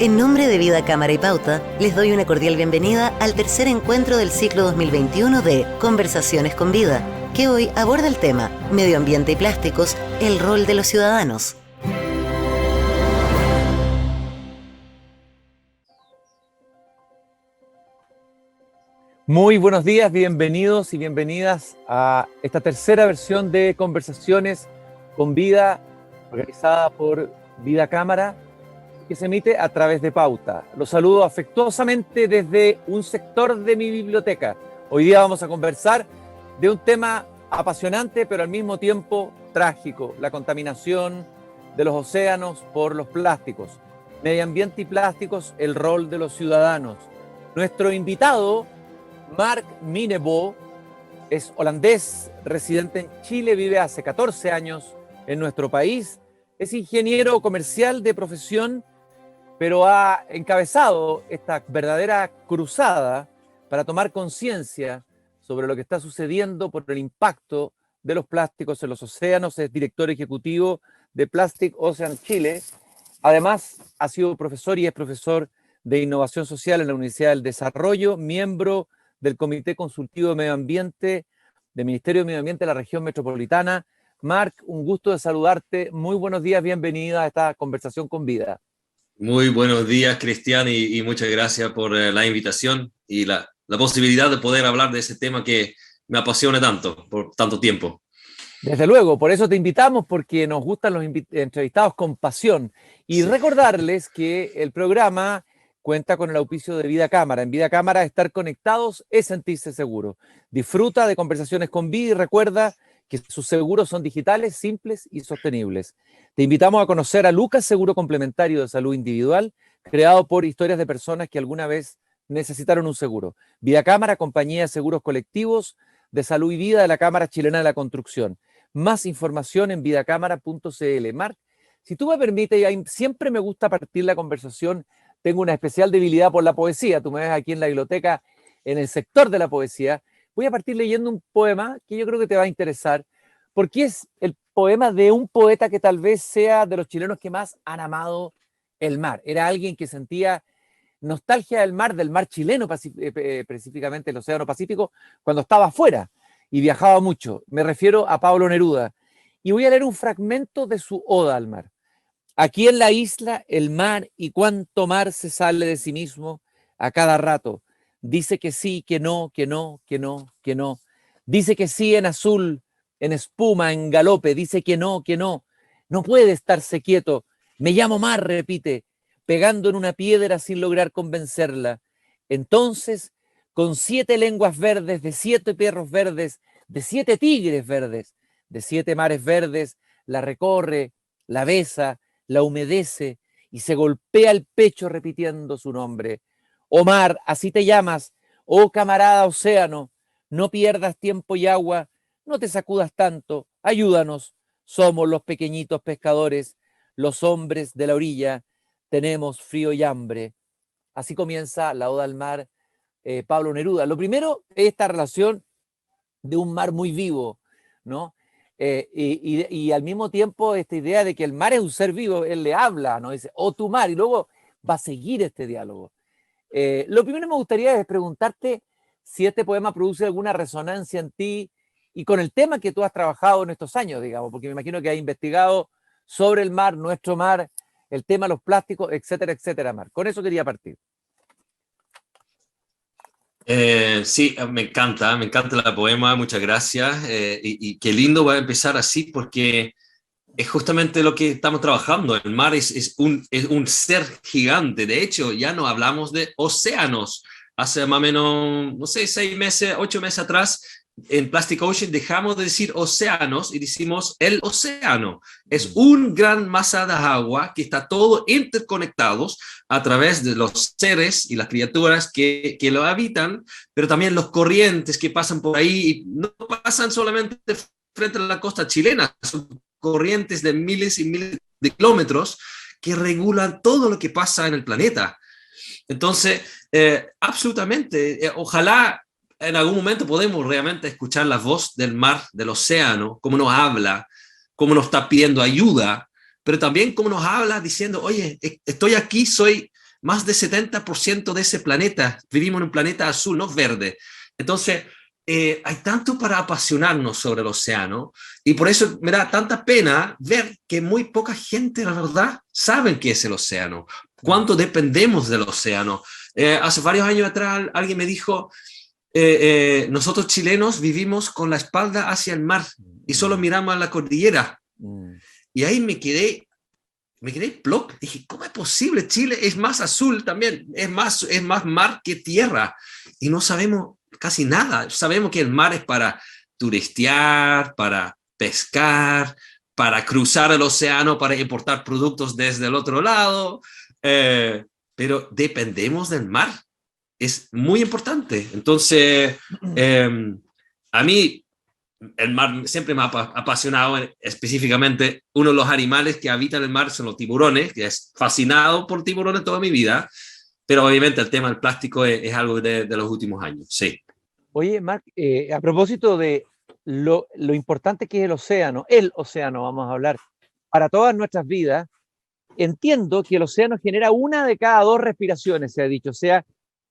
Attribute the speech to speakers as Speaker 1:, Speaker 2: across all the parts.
Speaker 1: En nombre de Vida Cámara y Pauta, les doy una cordial bienvenida al tercer encuentro del ciclo 2021 de Conversaciones con Vida, que hoy aborda el tema Medio Ambiente y Plásticos, el rol de los ciudadanos.
Speaker 2: Muy buenos días, bienvenidos y bienvenidas a esta tercera versión de Conversaciones con Vida, organizada por Vida Cámara, que se emite a través de Pauta. Los saludo afectuosamente desde un sector de mi biblioteca. Hoy día vamos a conversar de un tema apasionante, pero al mismo tiempo trágico: la contaminación de los océanos por los plásticos. Medio ambiente y plásticos, el rol de los ciudadanos. Nuestro invitado, Mark Minebo, es holandés, residente en Chile, vive hace 14 años en nuestro país, es ingeniero comercial de profesión, pero ha encabezado esta verdadera cruzada para tomar conciencia sobre lo que está sucediendo por el impacto de los plásticos en los océanos. Es director ejecutivo de Plastic Ocean Chile. Además, ha sido profesor y es profesor de innovación social en la Universidad del Desarrollo, miembro del Comité Consultivo de Medio Ambiente del Ministerio de Medio Ambiente de la región metropolitana. Marc, un gusto de saludarte. Muy buenos días, bienvenida a esta conversación con Vida.
Speaker 3: Muy buenos días, Cristian, y muchas gracias por la invitación y la posibilidad de poder hablar de ese tema que me apasiona tanto, por tanto tiempo.
Speaker 2: Desde luego, por eso te invitamos, porque nos gustan los entrevistados con pasión. Y sí, recordarles que el programa cuenta con el auspicio de Vida Cámara. En Vida Cámara, estar conectados es sentirse seguro. Disfruta de Conversaciones con Vida y recuerda que sus seguros son digitales, simples y sostenibles. Te invitamos a conocer a Lucas, seguro complementario de salud individual, creado por historias de personas que alguna vez necesitaron un seguro. Vida Cámara, compañía de seguros colectivos de salud y vida de la Cámara Chilena de la Construcción. Más información en vidacámara.cl. Marc, si tú me permites, siempre me gusta partir la conversación. Tengo una especial debilidad por la poesía. Tú me ves aquí en la biblioteca, en el sector de la poesía. Voy a partir leyendo un poema que yo creo que te va a interesar, porque es el poema de un poeta que tal vez sea de los chilenos que más han amado el mar. Era alguien que sentía nostalgia del mar chileno, específicamente el Océano Pacífico, cuando estaba afuera y viajaba mucho. Me refiero a Pablo Neruda. Y voy a leer un fragmento de su Oda al mar. Aquí en la isla, el mar y cuánto mar se sale de sí mismo a cada rato. Dice que sí, que no, que no, que no, que no. Dice que sí en azul, en espuma, en galope. Dice que no, que no. No puede estarse quieto. Me llamo mar, repite, pegando en una piedra sin lograr convencerla. Entonces, con 7 lenguas verdes, de 7 perros verdes, de 7 tigres verdes, de 7 mares verdes, la recorre, la besa, la humedece y se golpea el pecho repitiendo su nombre. Oh mar, así te llamas, oh camarada océano, no pierdas tiempo y agua, no te sacudas tanto, ayúdanos, somos los pequeñitos pescadores, los hombres de la orilla, tenemos frío y hambre. Así comienza la Oda al mar, Pablo Neruda. Lo primero es esta relación de un mar muy vivo, ¿no? Y al mismo tiempo esta idea de que el mar es un ser vivo. Él le habla, ¿no? Dice, oh tu mar, y luego va a seguir este diálogo. Lo primero que me gustaría es preguntarte si este poema produce alguna resonancia en ti y con el tema que tú has trabajado en estos años, digamos, porque me imagino que has investigado sobre el mar, nuestro mar, el tema de los plásticos, etcétera, etcétera, Mar. Con eso quería partir.
Speaker 3: Sí, me encanta el poema, muchas gracias. Y qué lindo va a empezar así, porque es justamente lo que estamos trabajando. El mar es un ser gigante. De hecho, ya no hablamos de océanos. Hace más o menos, no sé, 6 meses, 8 meses atrás, en Plastic Ocean dejamos de decir océanos y decimos el océano. Es un gran masa de agua que está todo interconectados a través de los seres y las criaturas que lo habitan, pero también los corrientes que pasan por ahí, y no pasan solamente frente a la costa chilena, son corrientes de miles y miles de kilómetros que regulan todo lo que pasa en el planeta. Entonces, absolutamente, ojalá en algún momento podemos realmente escuchar la voz del mar, del océano, cómo nos habla, cómo nos está pidiendo ayuda, pero también cómo nos habla diciendo, oye, estoy aquí, soy más del 70% de ese planeta. Vivimos en un planeta azul, no verde. Entonces, hay tanto para apasionarnos sobre el océano, y por eso me da tanta pena ver que muy poca gente, la verdad, sabe qué es el océano, cuánto dependemos del océano. Hace varios años atrás alguien me dijo, nosotros chilenos vivimos con la espalda hacia el mar y solo miramos a la cordillera. Y ahí me quedé plop. Dije, ¿cómo es posible? Chile es más azul también, es más mar que tierra. Y no sabemos casi nada. Sabemos que el mar es para turistear, para pescar, para cruzar el océano, para importar productos desde el otro lado. Pero dependemos del mar. Es muy importante. Entonces, a mí el mar siempre me ha apasionado. Específicamente, uno de los animales que habitan el mar son los tiburones, que es fascinado por tiburones toda mi vida, pero obviamente el tema del plástico es algo de los últimos años, sí.
Speaker 2: Oye, Marc, a propósito de lo importante que es el océano, vamos a hablar, para todas nuestras vidas, entiendo que el océano genera 1 de cada 2 respiraciones, se ha dicho, o sea,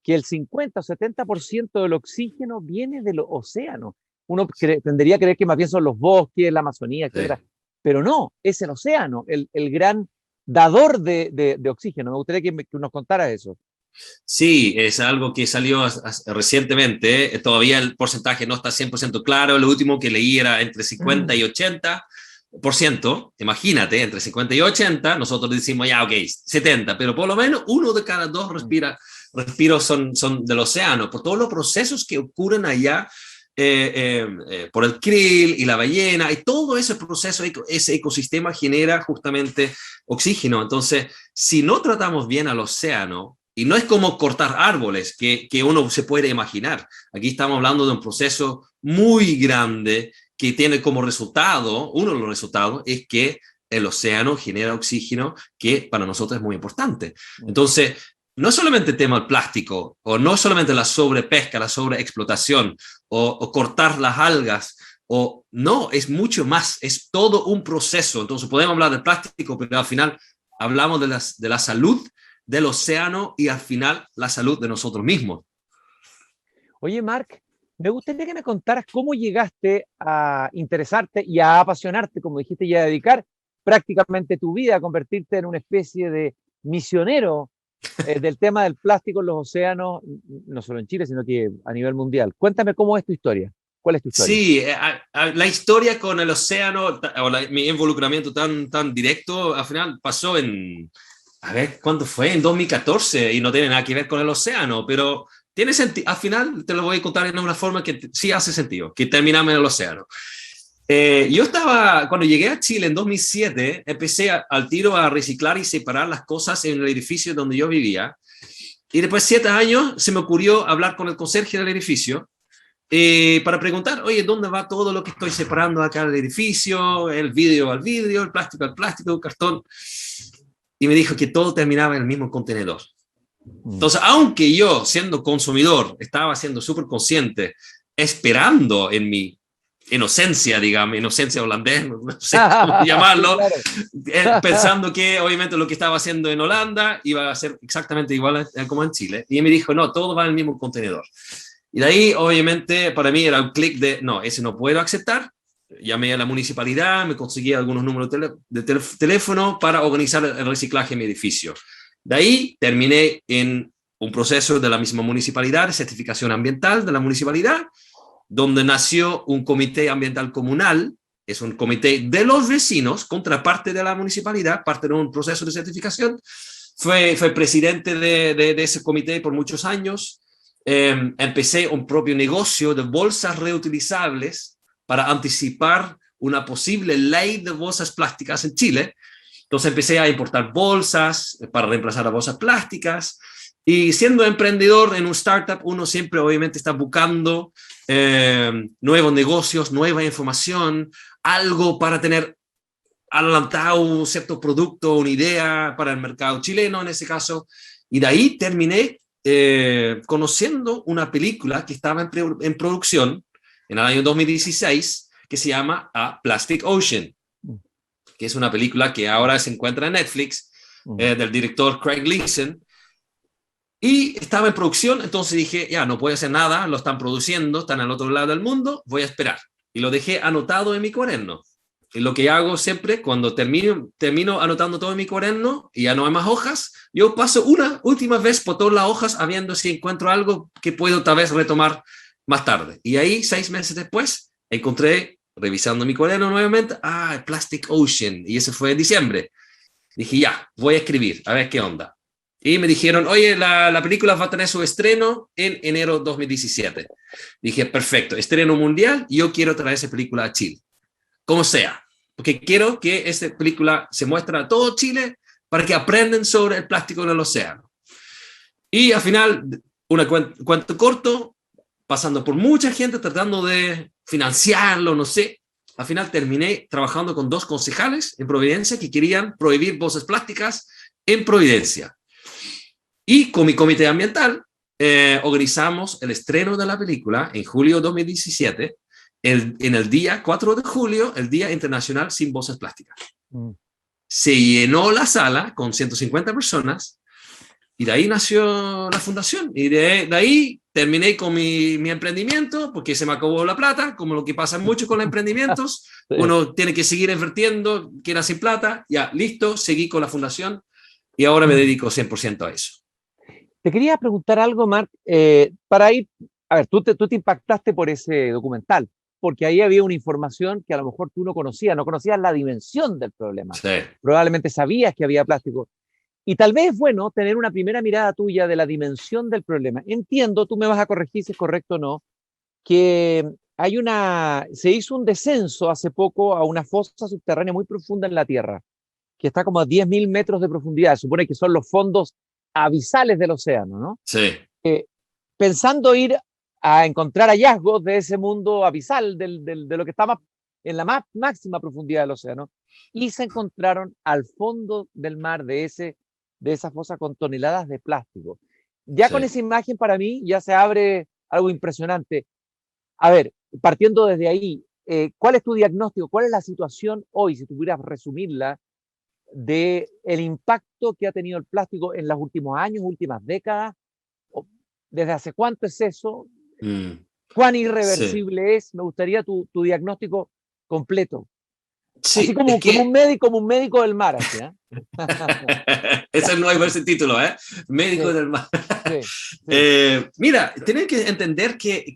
Speaker 2: que el 50 o 70% del oxígeno viene del océano. Uno tendería a creer que más bien son los bosques, la Amazonía, etc. Sí. Pero no, es el océano, el gran dador de oxígeno. Me gustaría que nos contara eso.
Speaker 3: Sí, es algo que salió recientemente. Todavía el porcentaje no está 100% claro. Lo último que leí era entre 50 y 80%. Imagínate, entre 50 y 80, nosotros decimos ya, ok, 70, pero por lo menos 1 de cada 2 respiros son del océano, por todos los procesos que ocurren allá, por el krill y la ballena, y todo ese proceso, ese ecosistema genera justamente oxígeno. Entonces, si no tratamos bien al océano, y no es como cortar árboles que uno se puede imaginar, aquí estamos hablando de un proceso muy grande que tiene como resultado, uno de los resultados es que el océano genera oxígeno, que para nosotros es muy importante. Entonces, no solamente el tema del plástico, o no solamente la sobrepesca, la sobreexplotación, o cortar las algas, no, es mucho más, es todo un proceso. Entonces podemos hablar del plástico, pero al final hablamos de la salud del océano y al final la salud de nosotros mismos.
Speaker 2: Oye, Marc, me gustaría que me contaras cómo llegaste a interesarte y a apasionarte, como dijiste, y a dedicar prácticamente tu vida a convertirte en una especie de misionero del tema del plástico en los océanos, no solo en Chile, sino que a nivel mundial. Cuéntame cómo es tu historia. ¿Cuál es tu historia?
Speaker 3: Sí, la historia con el océano, mi involucramiento tan directo, al final pasó a ver, ¿cuándo fue? En 2014, y no tiene nada que ver con el océano, pero tiene sentido. Al final te lo voy a contar en una forma que sí hace sentido, que terminamos en el océano. Cuando llegué a Chile en 2007, empecé al tiro a reciclar y separar las cosas en el edificio donde yo vivía. Y después de 7 años se me ocurrió hablar con el conserje del edificio para preguntar, oye, ¿dónde va todo lo que estoy separando acá del edificio? El vidrio al vidrio, el plástico al plástico, el cartón. Y me dijo que todo terminaba en el mismo contenedor. Entonces, aunque yo, siendo consumidor, estaba siendo súper consciente, esperando en mi inocencia, digamos, inocencia holandés, no sé cómo llamarlo, claro. Pensando que obviamente lo que estaba haciendo en Holanda iba a ser exactamente igual como en Chile. Y me dijo, no, todo va en el mismo contenedor. Y de ahí, obviamente, para mí era un clic de, no, ese no puedo aceptar. Llamé a la municipalidad, me conseguí algunos números de teléfono para organizar el reciclaje en mi edificio. De ahí terminé en un proceso de la misma municipalidad, de certificación ambiental de la municipalidad, donde nació un comité ambiental comunal. Es un comité de los vecinos, contraparte de la municipalidad, parte de un proceso de certificación. Fue presidente de ese comité por muchos años. Empecé un propio negocio de bolsas reutilizables para anticipar una posible ley de bolsas plásticas en Chile. Entonces empecé a importar bolsas para reemplazar las bolsas plásticas. Y siendo emprendedor en un startup, uno siempre obviamente está buscando nuevos negocios, nueva información, algo para tener adelantado un cierto producto, una idea para el mercado chileno en ese caso. Y de ahí terminé conociendo una película que estaba en producción en el año 2016, que se llama A Plastic Ocean, que es una película que ahora se encuentra en Netflix, del director Craig Leeson. Y estaba en producción, entonces dije, ya, no puedo hacer nada, lo están produciendo, están al otro lado del mundo, voy a esperar. Y lo dejé anotado en mi cuaderno. Y lo que hago siempre, cuando termino anotando todo en mi cuaderno y ya no hay más hojas, yo paso una última vez por todas las hojas a viendo si encuentro algo que puedo tal vez retomar más tarde. Y ahí, 6 meses después, encontré, revisando mi cuaderno nuevamente, Plastic Ocean, y ese fue en diciembre. Dije, ya, voy a escribir, a ver qué onda. Y me dijeron, oye, la película va a tener su estreno en enero 2017. Dije, perfecto, estreno mundial, yo quiero traer esa película a Chile. Como sea, porque quiero que esta película se muestre a todo Chile para que aprendan sobre el plástico en el océano. Y al final, cuento corto, pasando por mucha gente tratando de financiarlo, no sé, al final terminé trabajando con 2 concejales en Providencia que querían prohibir bolsas plásticas en Providencia. Y con mi comité ambiental organizamos el estreno de la película en julio de 2017, en el día 4 de julio, el Día Internacional Sin Bolsas Plásticas. Se llenó la sala con 150 personas y de ahí nació la fundación. Y de ahí terminé con mi emprendimiento porque se me acabó la plata, como lo que pasa mucho con los emprendimientos. Sí. Uno tiene que seguir invirtiendo, queda sin plata, ya, listo, seguí con la fundación y ahora me dedico 100% a eso.
Speaker 2: Te quería preguntar algo, Marc, para ir, a ver, tú te impactaste por ese documental, porque ahí había una información que a lo mejor tú no conocías la dimensión del problema.
Speaker 3: Sí.
Speaker 2: Probablemente sabías que había plástico. Y tal vez es bueno tener una primera mirada tuya de la dimensión del problema. Entiendo, tú me vas a corregir si es correcto o no, que se hizo un descenso hace poco a una fosa subterránea muy profunda en la Tierra, que está como a 10.000 metros de profundidad. Se supone que son los fondos abisales del océano, ¿no?
Speaker 3: Sí.
Speaker 2: Pensando ir a encontrar hallazgos de ese mundo abisal, de lo que está en la máxima profundidad del océano, y se encontraron al fondo del mar de esa fosa con toneladas de plástico. Ya sí. Con esa imagen para mí ya se abre algo impresionante. A ver, partiendo desde ahí, ¿cuál es tu diagnóstico? ¿Cuál es la situación hoy, si tuvieras resumirla, del impacto que ha tenido el plástico en los últimos años, últimas décadas? ¿Desde hace cuánto es eso? ¿Cuán irreversible es? Me gustaría tu diagnóstico completo. Sí, así como un médico del mar. Así, ¿eh?
Speaker 3: Ese no hay ese título, ¿eh? Médico del mar. Mira, tienen que entender que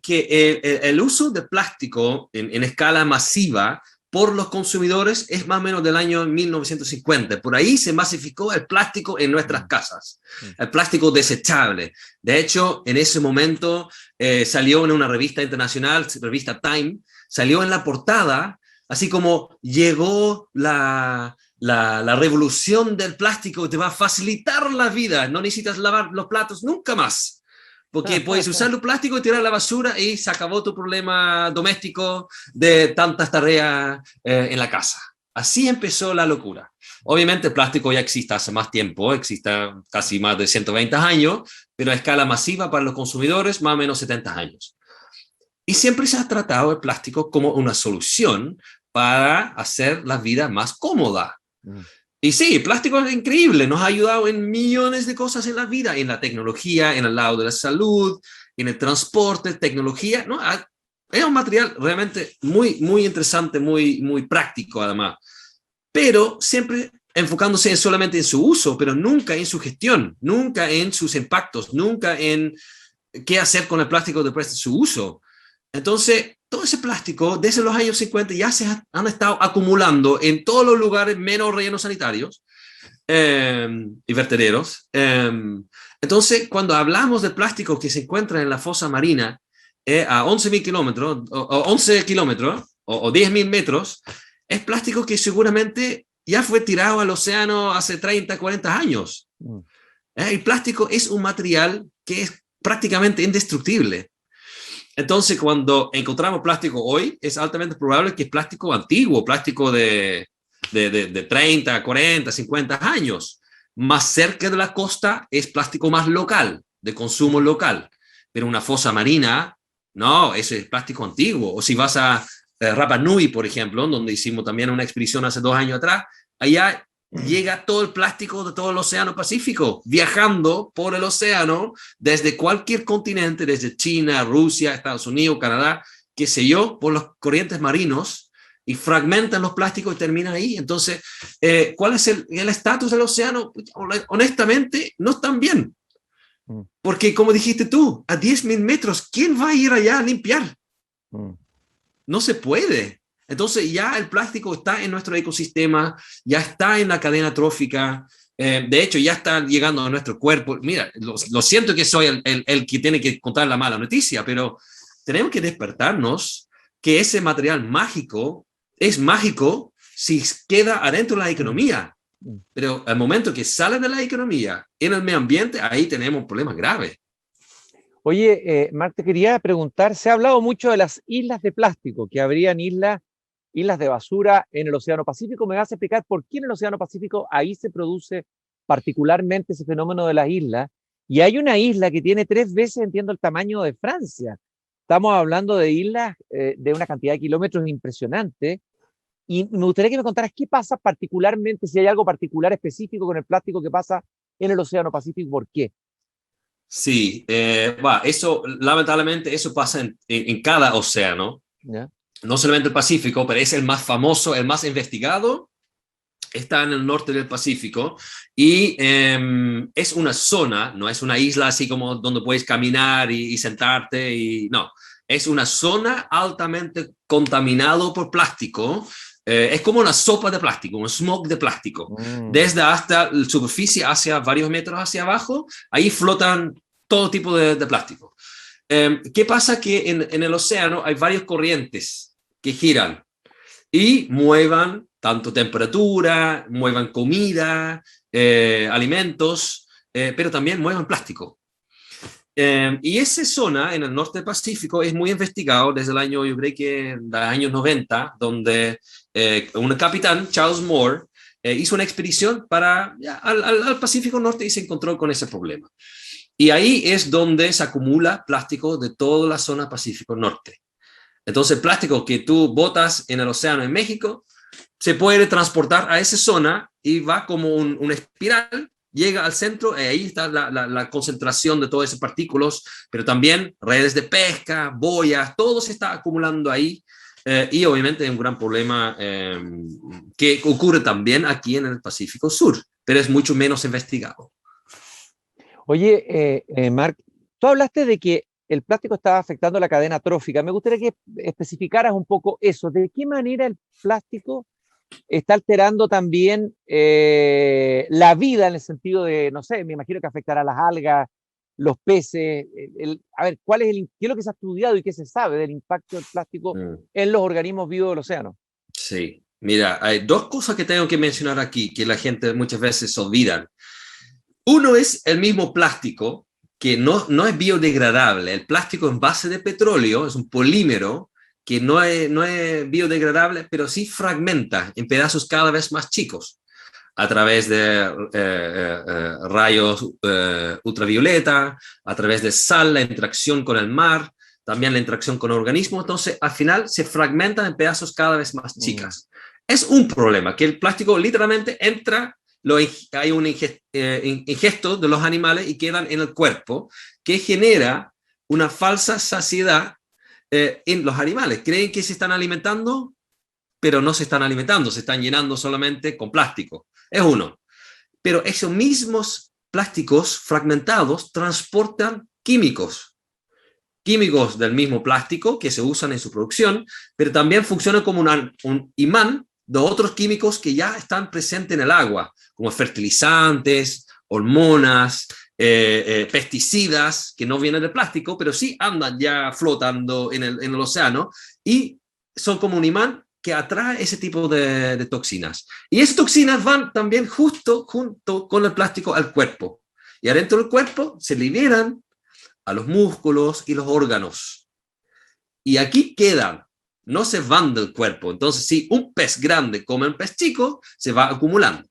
Speaker 3: el uso de plástico en escala masiva por los consumidores es más o menos del año 1950. Por ahí se masificó el plástico en nuestras casas, el plástico desechable. De hecho, en ese momento salió en una revista internacional, revista Time, salió en la portada, así como llegó la revolución del plástico, te va a facilitar la vida, no necesitas lavar los platos nunca más. Porque puedes usar el plástico y tirar la basura y se acabó tu problema doméstico de tantas tareas en la casa. Así empezó la locura. Obviamente el plástico ya existe hace más tiempo, existe casi más de 120 años, pero a escala masiva para los consumidores más o menos 70 años. Y siempre se ha tratado el plástico como una solución para hacer la vida más cómoda. Y sí, el plástico es increíble, nos ha ayudado en millones de cosas en la vida, en la tecnología, en el lado de la salud, en el transporte, tecnología, ¿no? Es un material realmente muy, muy interesante, muy, muy práctico además, pero siempre enfocándose solamente en su uso, pero nunca en su gestión, nunca en sus impactos, nunca en qué hacer con el plástico después de su uso. Entonces, todo ese plástico desde los años 50 ya se han estado acumulando en todos los lugares menos rellenos sanitarios y vertederos. Entonces, cuando hablamos de plástico que se encuentra en la fosa marina a 11.000 kilómetros, o 11 kilómetros, o 10.000 metros, es plástico que seguramente ya fue tirado al océano hace 30, 40 años. El plástico es un material que es prácticamente indestructible. Entonces, cuando encontramos plástico hoy, es altamente probable que es plástico antiguo, plástico de 30, 40, 50 años. Más cerca de la costa es plástico más local, de consumo local. Pero una fosa marina, no, ese es plástico antiguo. O si vas a Rapa Nui, por ejemplo, donde hicimos también una expedición hace 2 años atrás, allá llega todo el plástico de todo el océano Pacífico, viajando por el océano desde cualquier continente, desde China, Rusia, Estados Unidos, Canadá, qué sé yo, por los corrientes marinos, y fragmentan los plásticos y terminan ahí. Entonces, ¿cuál es el estatus del océano? Honestamente, no están bien. Porque, como dijiste tú, a 10.000 metros, ¿quién va a ir allá a limpiar? No se puede. Entonces ya el plástico está en nuestro ecosistema, ya está en la cadena trófica, de hecho ya está llegando a nuestro cuerpo. Mira, lo siento que soy el que tiene que contar la mala noticia, pero tenemos que despertarnos que ese material mágico es mágico si queda adentro de la economía. Pero al momento que sale de la economía en el medio ambiente, ahí tenemos un problema grave.
Speaker 2: Oye, Marc, te quería preguntar, se ha hablado mucho de las islas de plástico, que habrían islas de basura en el Océano Pacífico. ¿Me vas a explicar por qué en el Océano Pacífico ahí se produce particularmente ese fenómeno de las islas? Y hay una isla que tiene 3 veces, entiendo, el tamaño de Francia. Estamos hablando de islas de una cantidad de kilómetros impresionante. Y me gustaría que me contaras qué pasa particularmente, si hay algo particular específico con el plástico que pasa en el Océano Pacífico, ¿por qué?
Speaker 3: Sí, eso, lamentablemente, eso pasa en cada océano.
Speaker 2: ¿Ya?
Speaker 3: No solamente el Pacífico, pero es el más famoso, el más investigado, está en el norte del Pacífico, y es una zona, no es una isla así como donde puedes caminar y sentarte, y no, es una zona altamente contaminado por plástico. Es como una sopa de plástico, un smog de plástico. Desde hasta la superficie hacia varios metros hacia abajo, ahí flotan todo tipo de plástico. ¿Qué pasa? Que en el océano hay varias corrientes que giran y muevan tanto temperatura, muevan comida, alimentos, pero también muevan plástico. Y esa zona en el norte del Pacífico es muy investigado desde el año, yo creo que los años 90, donde un capitán, Charles Moore, hizo una expedición al Pacífico Norte y se encontró con ese problema. Y ahí es donde se acumula plástico de toda la zona Pacífico Norte. Entonces, el plástico que tú botas en el océano en México se puede transportar a esa zona y va como una espiral, llega al centro, y ahí está la concentración de todas esas partículas, pero también redes de pesca, boyas, todo se está acumulando ahí. Y obviamente es un gran problema que ocurre también aquí en el Pacífico Sur, pero es mucho menos investigado.
Speaker 2: Oye, Marc, tú hablaste de que el plástico estaba afectando la cadena trófica. Me gustaría que especificaras un poco eso. ¿De qué manera el plástico está alterando también la vida en el sentido de, no sé, me imagino que afectará a las algas, los peces? A ver, ¿qué es lo que se ha estudiado y qué se sabe del impacto del plástico en los organismos vivos del océano?
Speaker 3: Sí, mira, hay 2 cosas que tengo que mencionar aquí que la gente muchas veces olvida. Uno es el mismo plástico, que no es biodegradable. El plástico en base de petróleo es un polímero que no es biodegradable, pero sí fragmenta en pedazos cada vez más chicos a través de rayos ultravioleta, a través de sal, la interacción con el mar, también la interacción con organismos. Entonces, al final se fragmentan en pedazos cada vez más chicas. Es un problema, que el plástico literalmente entra, hay un ingesto de los animales y quedan en el cuerpo, que genera una falsa saciedad en los animales. Creen que se están alimentando, pero no se están alimentando, se están llenando solamente con plástico. Es uno. Pero esos mismos plásticos fragmentados transportan químicos del mismo plástico que se usan en su producción, pero también funcionan como un imán de otros químicos que ya están presentes en el agua, como fertilizantes, hormonas, pesticidas que no vienen del plástico, pero sí andan ya flotando en el océano, y son como un imán que atrae ese tipo de toxinas. Y esas toxinas van también junto con el plástico al cuerpo. Y adentro del cuerpo se liberan a los músculos y los órganos. Y aquí quedan, no se van del cuerpo. Entonces, si un pez grande come un pez chico, se va acumulando.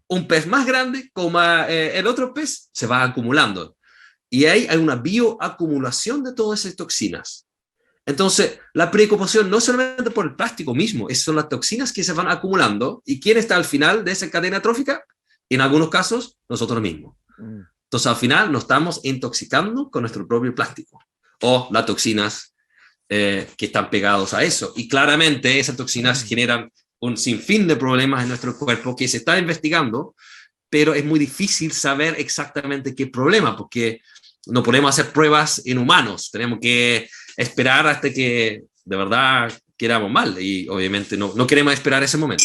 Speaker 3: Un pez más grande coma el otro pez, se va acumulando. Y ahí hay una bioacumulación de todas esas toxinas. Entonces, la preocupación no solamente por el plástico mismo, son las toxinas que se van acumulando. ¿Y quién está al final de esa cadena trófica? En algunos casos, nosotros mismos. Entonces, al final, nos estamos intoxicando con nuestro propio plástico o las toxinas que están pegados a eso. Y claramente, esas toxinas generan un sinfín de problemas en nuestro cuerpo que se está investigando, pero es muy difícil saber exactamente qué problema, porque no podemos hacer pruebas en humanos. Tenemos que esperar hasta que de verdad queramos mal, y obviamente no queremos esperar ese momento.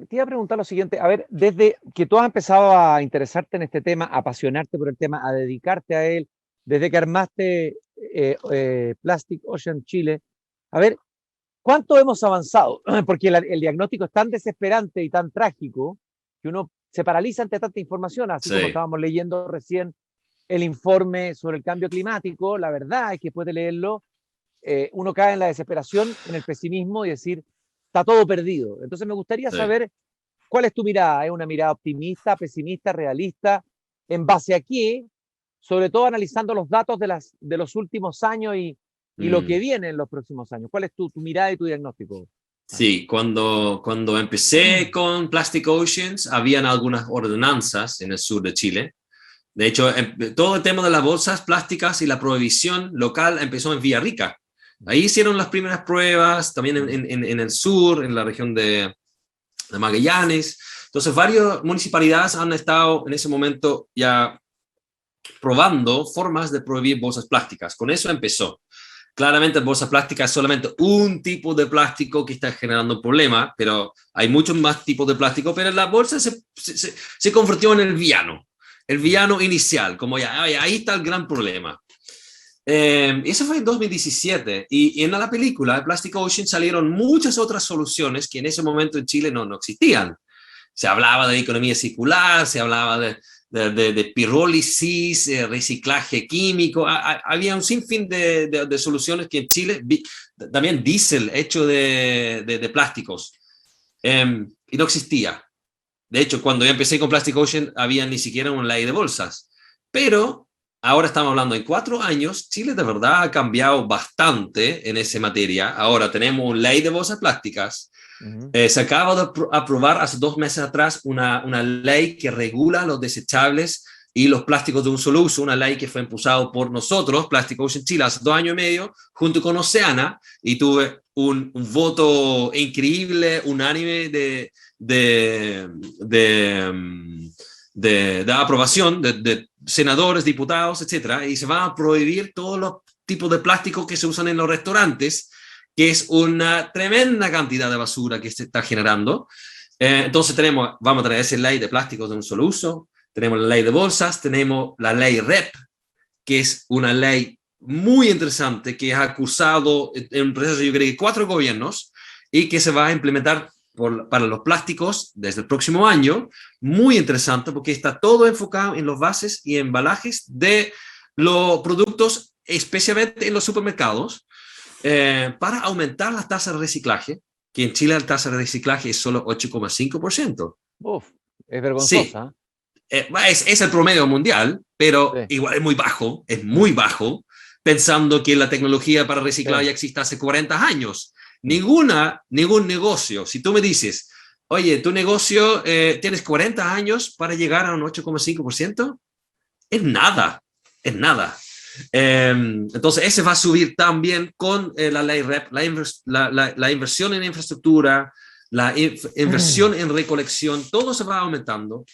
Speaker 2: Te iba a preguntar lo siguiente, a ver, desde que tú has empezado a interesarte en este tema, a apasionarte por el tema, a dedicarte a él, desde que armaste Plastic Ocean Chile, a ver, ¿cuánto hemos avanzado? Porque el diagnóstico es tan desesperante y tan trágico que uno se paraliza ante tanta información, así como estábamos leyendo recién el informe sobre el cambio climático. La verdad es que después de leerlo, uno cae en la desesperación, en el pesimismo y decir, está todo perdido. Entonces me gustaría saber cuál es tu mirada. ¿Es una mirada optimista, pesimista, realista? ¿En base a qué? Sobre todo analizando los datos de los últimos años y lo que viene en los próximos años. ¿Cuál es tu mirada y tu diagnóstico?
Speaker 3: Sí, cuando empecé con Plastic Oceans, habían algunas ordenanzas en el sur de Chile. De hecho, todo el tema de las bolsas plásticas y la prohibición local empezó en Villarrica. Ahí hicieron las primeras pruebas, también en el sur, en la región de Magallanes. Entonces, varias municipalidades han estado en ese momento ya probando formas de prohibir bolsas plásticas. Con eso empezó. Claramente, bolsas plásticas es solamente un tipo de plástico que está generando problemas, pero hay muchos más tipos de plástico, pero la bolsa se convirtió en el villano inicial, como ya ahí está el gran problema. Eso fue en 2017, y en la película de Plastic Ocean salieron muchas otras soluciones que en ese momento en Chile no existían. Se hablaba de economía circular, se hablaba de pirólisis, reciclaje químico. Había un sinfín de soluciones que en Chile, también diésel hecho de plásticos, y no existía. De hecho, cuando yo empecé con Plastic Ocean, había ni siquiera una ley de bolsas. Pero ahora estamos hablando en 4 años, Chile de verdad ha cambiado bastante en esa materia. Ahora tenemos una ley de bolsas plásticas. Se acaba de aprobar hace 2 meses atrás una ley que regula los desechables y los plásticos de un solo uso, una ley que fue impulsada por nosotros, Plastic Ocean Chile, hace 2 años y medio, junto con Oceana, y tuve un voto increíble, unánime de aprobación de senadores, diputados, etcétera, y se van a prohibir todos los tipos de plástico que se usan en los restaurantes, que es una tremenda cantidad de basura que se está generando. Entonces vamos a traer esa ley de plásticos de un solo uso, tenemos la ley de bolsas, tenemos la ley REP, que es una ley muy interesante que ha acusado en un proceso, yo creo que 4 gobiernos, y que se va a implementar para los plásticos desde el próximo año. Muy interesante porque está todo enfocado en los bases y embalajes de los productos, especialmente en los supermercados, para aumentar la tasa de reciclaje, que en Chile la tasa de reciclaje es solo 8,5%.
Speaker 2: Uf, es vergonzosa.
Speaker 3: Sí. Es el promedio mundial, pero igual es muy bajo, pensando que la tecnología para reciclar ya existe hace 40 años. Ningún negocio, si tú me dices, oye, tu negocio tienes 40 años para llegar a un 8,5%, es nada. Entonces, ese va a subir también con la ley REP, la inversión en infraestructura, la inversión en recolección, todo se va aumentando.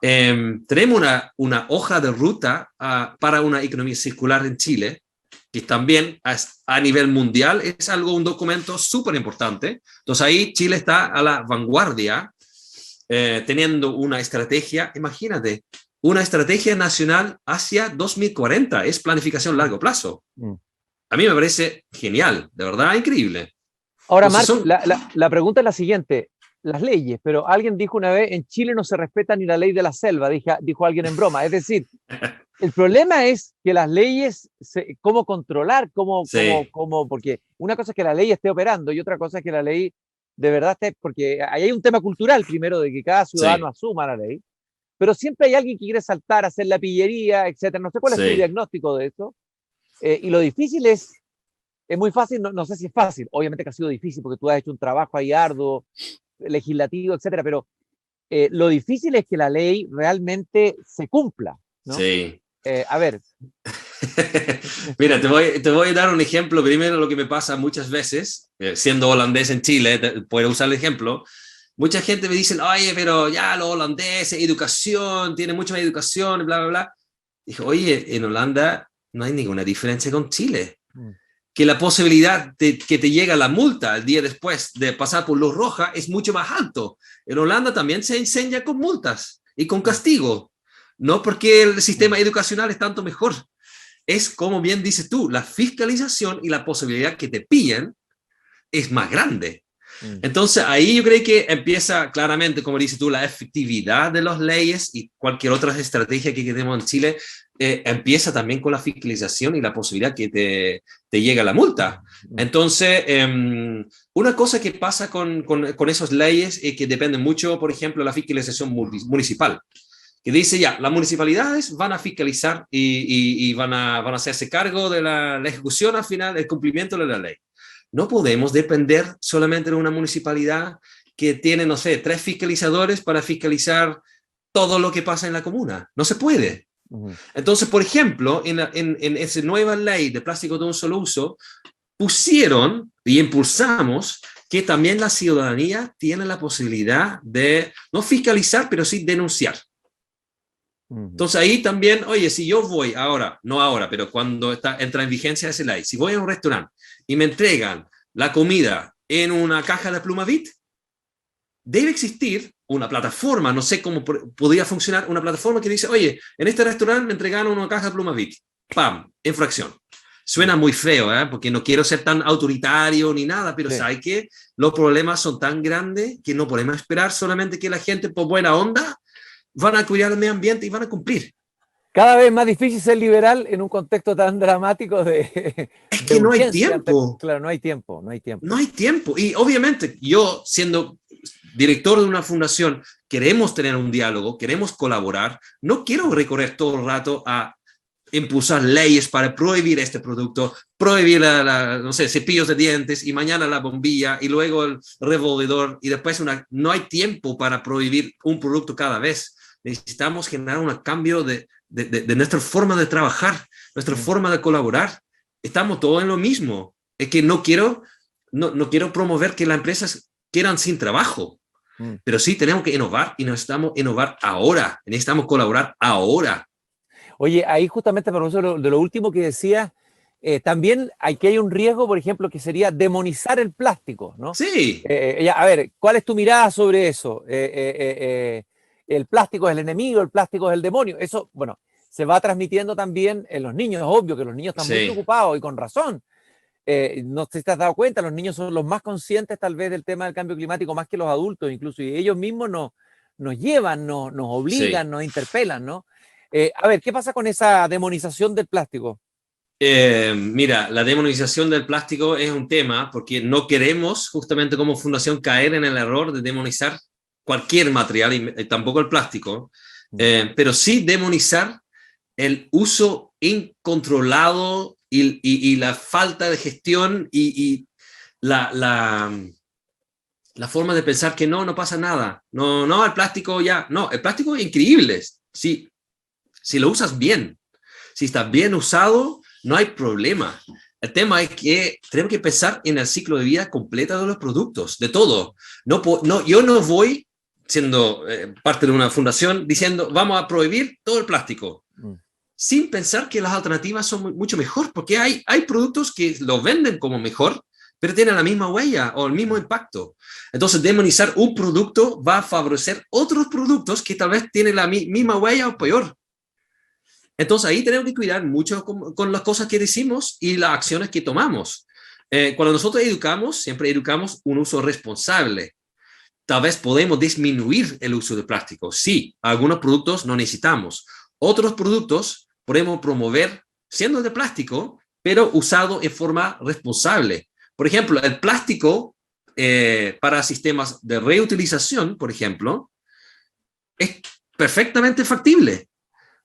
Speaker 3: Tenemos una hoja de ruta para una economía circular en Chile, que también a nivel mundial es un documento súper importante. Entonces ahí Chile está a la vanguardia, teniendo una estrategia, imagínate, una estrategia nacional hacia 2040, es planificación a largo plazo. A mí me parece genial, de verdad increíble.
Speaker 2: Ahora, Marc, la pregunta es la siguiente, las leyes, pero alguien dijo una vez, en Chile no se respeta ni la ley de la selva, dijo alguien en broma, es decir, el problema es que las leyes, cómo controlar, porque una cosa es que la ley esté operando y otra cosa es que la ley de verdad esté, porque ahí hay un tema cultural primero de que cada ciudadano asuma la ley, pero siempre hay alguien que quiere saltar, hacer la pillería, etcétera. No sé cuál es tu diagnóstico de eso. Y lo difícil es es muy fácil, no sé si es fácil, obviamente que ha sido difícil porque tú has hecho un trabajo ahí arduo, legislativo, etcétera, pero lo difícil es que la ley realmente se cumpla, ¿no?
Speaker 3: Sí.
Speaker 2: A ver.
Speaker 3: Mira, te voy a dar un ejemplo. Primero, lo que me pasa muchas veces, siendo holandés en Chile, puedo usar el ejemplo. Mucha gente me dice, oye, pero ya los holandeses, educación, tienen mucha más educación, bla, bla, bla. Dijo, oye, en Holanda no hay ninguna diferencia con Chile. Que la posibilidad de que te llega la multa el día después de pasar por luz roja es mucho más alto. En Holanda también se enseña con multas y con castigo. No porque el sistema educacional es tanto mejor. Es, como bien dices tú, la fiscalización y la posibilidad que te pillen es más grande. Entonces, ahí yo creo que empieza claramente, como dices tú, la efectividad de las leyes y cualquier otra estrategia que tenemos en Chile, empieza también con la fiscalización y la posibilidad que te llega la multa. Entonces, una cosa que pasa con esas leyes es que depende mucho, por ejemplo, de la fiscalización municipal, que dice ya, las municipalidades van a fiscalizar y van a hacerse cargo de la ejecución al final, el cumplimiento de la ley. No podemos depender solamente de una municipalidad que tiene, no sé, 3 fiscalizadores para fiscalizar todo lo que pasa en la comuna. No se puede. Entonces, por ejemplo, en esa nueva ley de plástico de un solo uso, pusieron y impulsamos que también la ciudadanía tiene la posibilidad de no fiscalizar, pero sí denunciar. Entonces ahí también, oye, si yo voy ahora, no ahora, pero cuando entra en vigencia esa ley, si voy a un restaurante y me entregan la comida en una caja de Plumavit, debe existir una plataforma, no sé cómo podría funcionar, una plataforma que dice, oye, en este restaurante me entregaron una caja de Plumavit, ¡pam!, infracción. Suena muy feo, porque no quiero ser tan autoritario ni nada, pero sí, ¿sabes qué? Los problemas son tan grandes que no podemos esperar solamente que la gente, por buena onda, van a cuidar el medio ambiente y van a cumplir.
Speaker 2: Cada vez más difícil ser liberal en un contexto tan dramático de
Speaker 3: es que no hay tiempo.
Speaker 2: Claro, no hay tiempo.
Speaker 3: No hay tiempo. Y obviamente yo, siendo director de una fundación, queremos tener un diálogo, queremos colaborar. No quiero recorrer todo el rato a impulsar leyes para prohibir este producto, prohibir no sé, cepillos de dientes y mañana la bombilla y luego el revolvedor y después no hay tiempo para prohibir un producto cada vez. Necesitamos generar un cambio de nuestra forma de trabajar, nuestra forma de colaborar. Estamos todos en lo mismo. Es que no quiero promover que las empresas quedan sin trabajo, pero sí tenemos que innovar y necesitamos innovar ahora, necesitamos colaborar ahora.
Speaker 2: Oye, ahí justamente para nosotros, de lo último que decías, también aquí hay un riesgo, por ejemplo, que sería demonizar el plástico, ¿no?
Speaker 3: Sí.
Speaker 2: A ver, ¿cuál es tu mirada sobre eso? El plástico es el enemigo, el plástico es el demonio. Eso, bueno, se va transmitiendo también en los niños. Es obvio que los niños están muy preocupados y con razón. No sé si te has dado cuenta, los niños son los más conscientes tal vez del tema del cambio climático, más que los adultos incluso, y ellos mismos nos llevan, nos obligan, nos interpelan, ¿no? A ver, ¿qué pasa con esa demonización del plástico?
Speaker 3: Mira, la demonización del plástico es un tema porque no queremos justamente como fundación caer en el error de demonizar cualquier material y tampoco el plástico, pero sí demonizar el uso incontrolado y la falta de gestión y la forma de pensar que no pasa nada. No, el plástico ya, no, el plástico es increíble. Si lo usas bien, si está bien usado, no hay problema. El tema es que tenemos que pensar en el ciclo de vida completo de los productos, de todo. Yo no voy, siendo parte de una fundación, diciendo vamos a prohibir todo el plástico, sin pensar que las alternativas son mucho mejor, porque hay productos que lo venden como mejor, pero tienen la misma huella o el mismo impacto. Entonces, demonizar un producto va a favorecer otros productos que tal vez tienen la misma huella o peor. Entonces, ahí tenemos que cuidar mucho con las cosas que decimos y las acciones que tomamos. Cuando nosotros educamos, siempre educamos un uso responsable. Tal vez podemos disminuir el uso de plástico. Sí, algunos productos no necesitamos. Otros productos podemos promover siendo de plástico, pero usado en forma responsable. Por ejemplo, el plástico para sistemas de reutilización, por ejemplo, es perfectamente factible.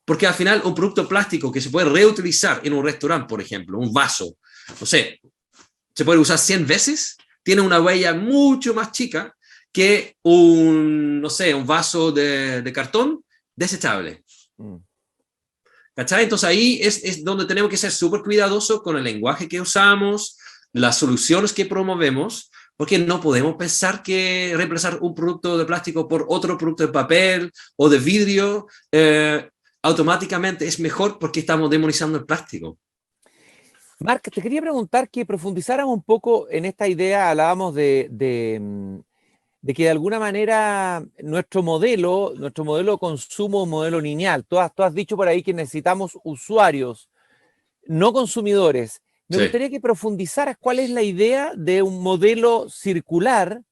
Speaker 3: Porque al final un producto plástico que se puede reutilizar en un restaurante, por ejemplo, un vaso, no sé, se puede usar 100 veces, tiene una huella mucho más chica que un, no sé, un vaso de cartón desechable. ¿Cachai? Entonces ahí es donde tenemos que ser súper cuidadosos con el lenguaje que usamos, las soluciones que promovemos, porque no podemos pensar que reemplazar un producto de plástico por otro producto de papel o de vidrio automáticamente es mejor porque estamos demonizando el plástico.
Speaker 2: Marc, te quería preguntar que profundizáramos un poco en esta idea. Hablábamos de que de alguna manera nuestro modelo de consumo es un modelo lineal. Tú has dicho por ahí que necesitamos usuarios, no consumidores. Me gustaría que profundizaras cuál es la idea de un modelo circular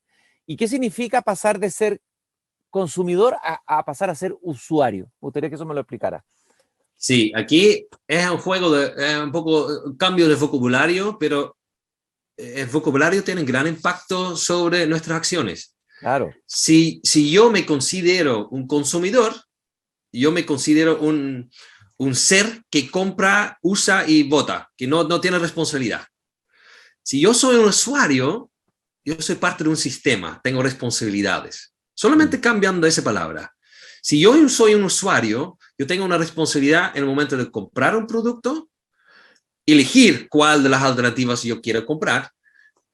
Speaker 2: y qué significa pasar de ser consumidor a pasar a ser usuario. Me gustaría que eso me lo explicara.
Speaker 3: Sí, aquí es un juego un poco cambio de vocabulario, pero el vocabulario tiene un gran impacto sobre nuestras acciones.
Speaker 2: Claro.
Speaker 3: Si yo me considero un consumidor, yo me considero un ser que compra, usa y vota, que no tiene responsabilidad. Si yo soy un usuario, yo soy parte de un sistema, tengo responsabilidades. Solamente cambiando esa palabra. Si yo soy un usuario, yo tengo una responsabilidad en el momento de comprar un producto, elegir cuál de las alternativas yo quiero comprar,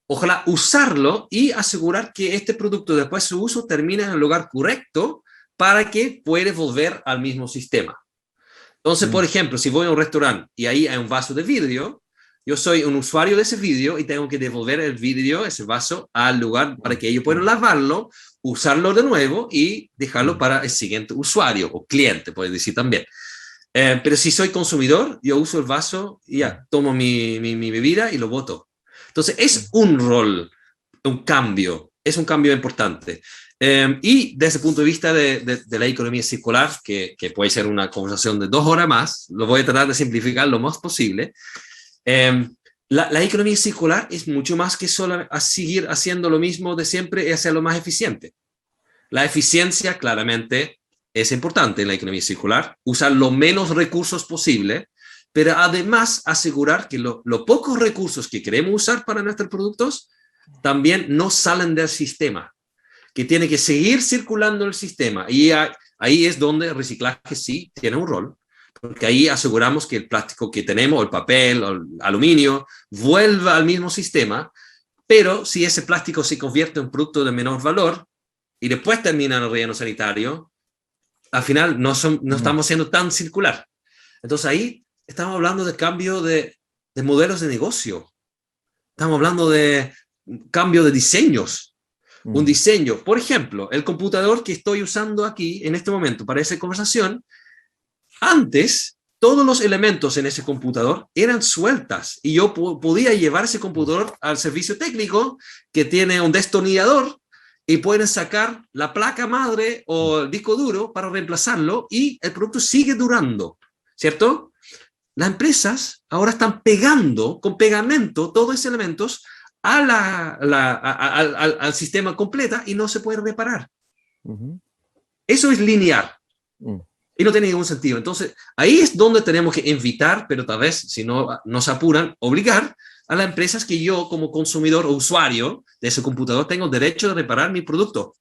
Speaker 3: ojalá usarlo y asegurar que este producto después de su uso termine en el lugar correcto para que pueda volver al mismo sistema. Entonces, por ejemplo, si voy a un restaurante y ahí hay un vaso de vidrio, yo soy un usuario de ese vidrio y tengo que devolver el vidrio, ese vaso, al lugar para que ellos puedan lavarlo, usarlo de nuevo y dejarlo para el siguiente usuario o cliente, puedes decir también. Pero si soy consumidor, yo uso el vaso y ya, tomo mi bebida y lo boto. Entonces, es un rol, un cambio, es un cambio importante. Y desde el punto de vista de la economía circular, que puede ser una conversación de 2 horas más, lo voy a tratar de simplificar lo más posible. La economía circular es mucho más que solo seguir haciendo lo mismo de siempre y hacerlo más eficiente. La eficiencia claramente es importante en la economía circular, usar lo menos recursos posible, pero además asegurar que los pocos recursos que queremos usar para nuestros productos también no salen del sistema, que tiene que seguir circulando el sistema. Y ahí es donde el reciclaje sí tiene un rol, porque ahí aseguramos que el plástico que tenemos, el papel, el aluminio, vuelva al mismo sistema, pero si ese plástico se convierte en un producto de menor valor y después termina en el relleno sanitario, al final no estamos siendo tan circular. Entonces ahí estamos hablando de cambio de modelos de negocio. Estamos hablando de cambio de diseños. Un diseño, por ejemplo, el computador que estoy usando aquí en este momento para esa conversación, antes todos los elementos en ese computador eran sueltas y yo podía llevar ese computador al servicio técnico que tiene un destornillador y pueden sacar la placa madre o el disco duro para reemplazarlo y el producto sigue durando, ¿cierto? Las empresas ahora están pegando con pegamento todos esos elementos al sistema completa y no se puede reparar. Eso es lineal. Y no tiene ningún sentido. Entonces, ahí es donde tenemos que invitar, pero tal vez, si no nos apuran, obligar a las empresas que yo, como consumidor o usuario de ese computador, tengo derecho de reparar mi producto.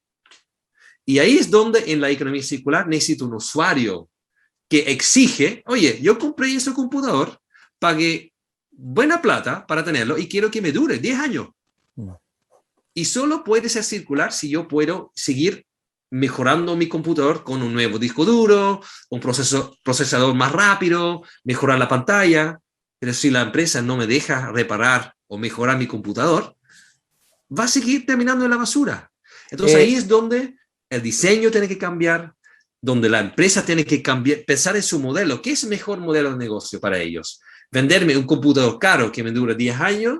Speaker 3: Y ahí es donde en la economía circular necesito un usuario que exige, oye, yo compré ese computador, pagué buena plata para tenerlo y quiero que me dure 10 años. Y solo puede ser circular si yo puedo seguir mejorando mi computador con un nuevo disco duro, un procesador más rápido, mejorar la pantalla. Pero si la empresa no me deja reparar o mejorar mi computador, va a seguir terminando en la basura. Entonces ahí es donde el diseño tiene que cambiar, donde la empresa tiene que cambiar, pensar en su modelo. ¿Qué es el mejor modelo de negocio para ellos? Venderme un computador caro que me dure 10 años,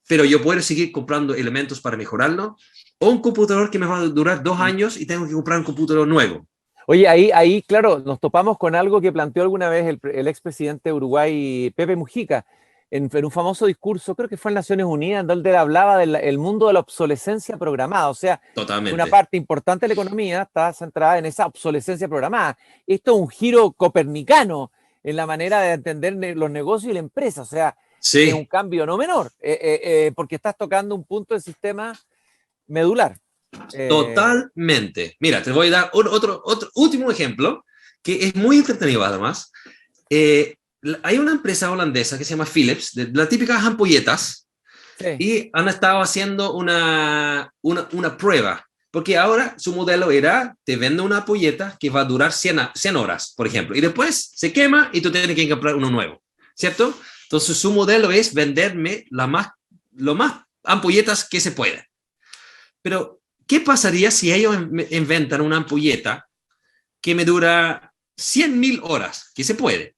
Speaker 3: pero yo puedo seguir comprando elementos para mejorarlo, o un computador que me va a durar 2 años y tengo que comprar un computador nuevo.
Speaker 2: Oye, ahí, claro, nos topamos con algo que planteó alguna vez el expresidente de Uruguay, Pepe Mujica, en un famoso discurso, creo que fue en Naciones Unidas, donde él hablaba del mundo de la obsolescencia programada. O sea,
Speaker 3: totalmente,
Speaker 2: una parte importante de la economía está centrada en esa obsolescencia programada. Esto es un giro copernicano en la manera de entender los negocios y la empresa. O sea, es un
Speaker 3: Sí,
Speaker 2: cambio no menor, porque estás tocando un punto del sistema medular. Eh,
Speaker 3: totalmente. Mira, te voy a dar otro último ejemplo que es muy entretenido además. Hay una empresa holandesa que se llama Philips, de las típicas ampolletas,
Speaker 2: sí,
Speaker 3: y han estado haciendo una prueba, porque ahora su modelo era, te vende una ampolleta que va a durar 100 horas, por ejemplo, y después se quema y tú tienes que comprar uno nuevo, ¿cierto? Entonces su modelo es venderme lo más ampolletas que se pueda. Pero, ¿qué pasaría si ellos inventan una ampolleta que me dura 100.000 horas, que se puede,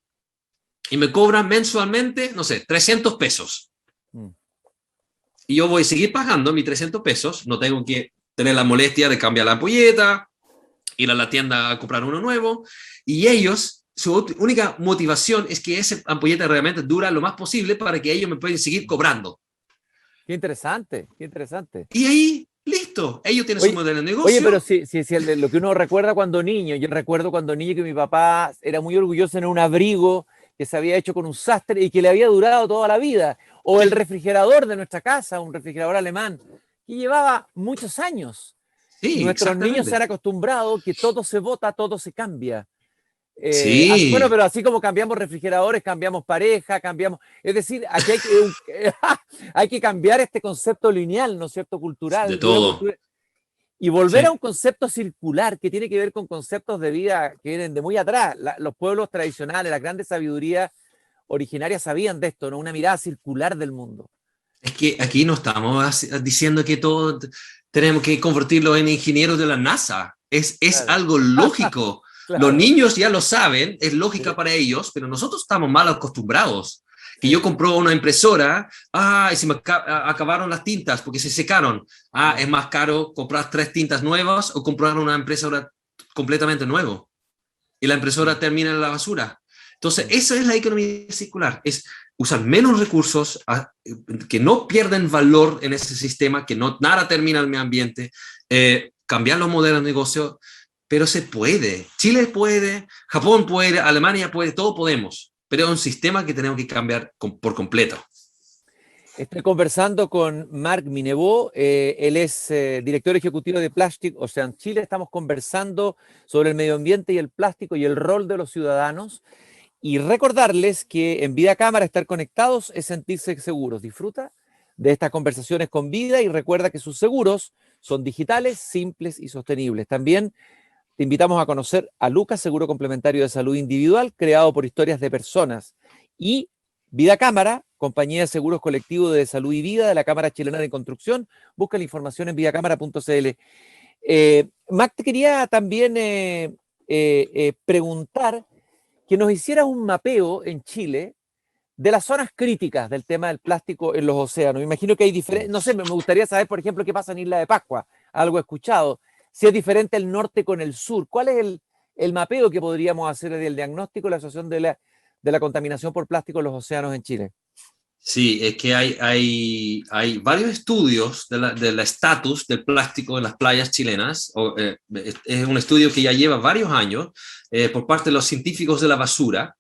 Speaker 3: y me cobran mensualmente, no sé, 300 pesos?
Speaker 2: mm,
Speaker 3: Y yo voy a seguir pagando mis 300 pesos, no tengo que tener la molestia de cambiar la ampolleta, ir a la tienda a comprar uno nuevo, y ellos, su única motivación es que esa ampolleta realmente dura lo más posible para que ellos me puedan seguir cobrando.
Speaker 2: qué interesante, qué interesante.
Speaker 3: Y ahí, listo, ellos tienen su
Speaker 2: Oye,
Speaker 3: modelo de
Speaker 2: oye, pero
Speaker 3: negocio.
Speaker 2: si lo que uno recuerda cuando niño, yo recuerdo cuando niño que mi papá era muy orgulloso en un abrigo que se había hecho con un sastre y que le había durado toda la vida, o el
Speaker 3: Sí,
Speaker 2: refrigerador de nuestra casa, un refrigerador alemán, que llevaba muchos años.
Speaker 3: sí,
Speaker 2: Nuestros niños se han
Speaker 3: exactamente.
Speaker 2: acostumbrado que todo se bota, todo se cambia. Bueno,
Speaker 3: Sí,
Speaker 2: pero así como cambiamos refrigeradores, cambiamos pareja, cambiamos. Es decir, aquí hay que, hay que cambiar este concepto lineal, ¿no es cierto?
Speaker 3: de
Speaker 2: Cultural, de una
Speaker 3: todo.
Speaker 2: cultura. Y volver a
Speaker 3: Sí.
Speaker 2: un concepto circular que tiene que ver con conceptos de vida que vienen de muy atrás. Los pueblos tradicionales, las grandes sabidurías originarias sabían de esto, ¿no? Una mirada circular del mundo.
Speaker 3: Es que aquí no estamos diciendo que todo tenemos que convertirlo en ingenieros de la NASA. Es
Speaker 2: Claro,
Speaker 3: algo lógico. Los
Speaker 2: claro.
Speaker 3: niños ya lo saben, es lógica
Speaker 2: Sí,
Speaker 3: para ellos, pero nosotros estamos mal acostumbrados. Que yo
Speaker 2: sí.
Speaker 3: compro una impresora, y se me acabaron las tintas porque se secaron.
Speaker 2: Mm,
Speaker 3: Es más caro comprar 3 tintas nuevas o comprar una impresora completamente nueva. Y la impresora
Speaker 2: mm,
Speaker 3: termina en la basura. Entonces,
Speaker 2: mm.
Speaker 3: esa es la economía circular, es usar menos recursos, que no pierden valor en ese sistema, que no, nada termina en el medio ambiente, cambiar los modelos de negocio, pero se puede. Chile puede, Japón puede, Alemania puede, todo podemos, pero es un sistema que tenemos que cambiar por completo.
Speaker 2: Estoy conversando con Marc Minevaux, él es director ejecutivo de Plastic Ocean Chile. Estamos conversando sobre el medio ambiente y el plástico y el rol de los ciudadanos. Y recordarles que en Vida Cámara estar conectados es sentirse seguros. Disfruta de estas conversaciones con Vida y recuerda que sus seguros son digitales, simples y sostenibles. También te invitamos a conocer a Lucas, seguro complementario de salud individual, creado por historias de personas. Y Vida Cámara, compañía de seguros colectivos de salud y vida de la Cámara Chilena de Construcción. Busca la información en vidacámara.cl. Mac, te quería también preguntar que nos hicieras un mapeo en Chile de las zonas críticas del tema del plástico en los océanos. Me imagino que hay diferentes, no sé, me gustaría saber, por ejemplo, qué pasa en Isla de Pascua, algo he escuchado, si es diferente el norte con el sur. ¿Cuál es el mapeo que podríamos hacer del diagnóstico de la situación de la contaminación por plástico en los océanos en Chile?
Speaker 3: Sí, es que hay varios estudios de la estatus del plástico en las playas chilenas. Es un estudio que ya lleva varios años por parte de los científicos de la basura,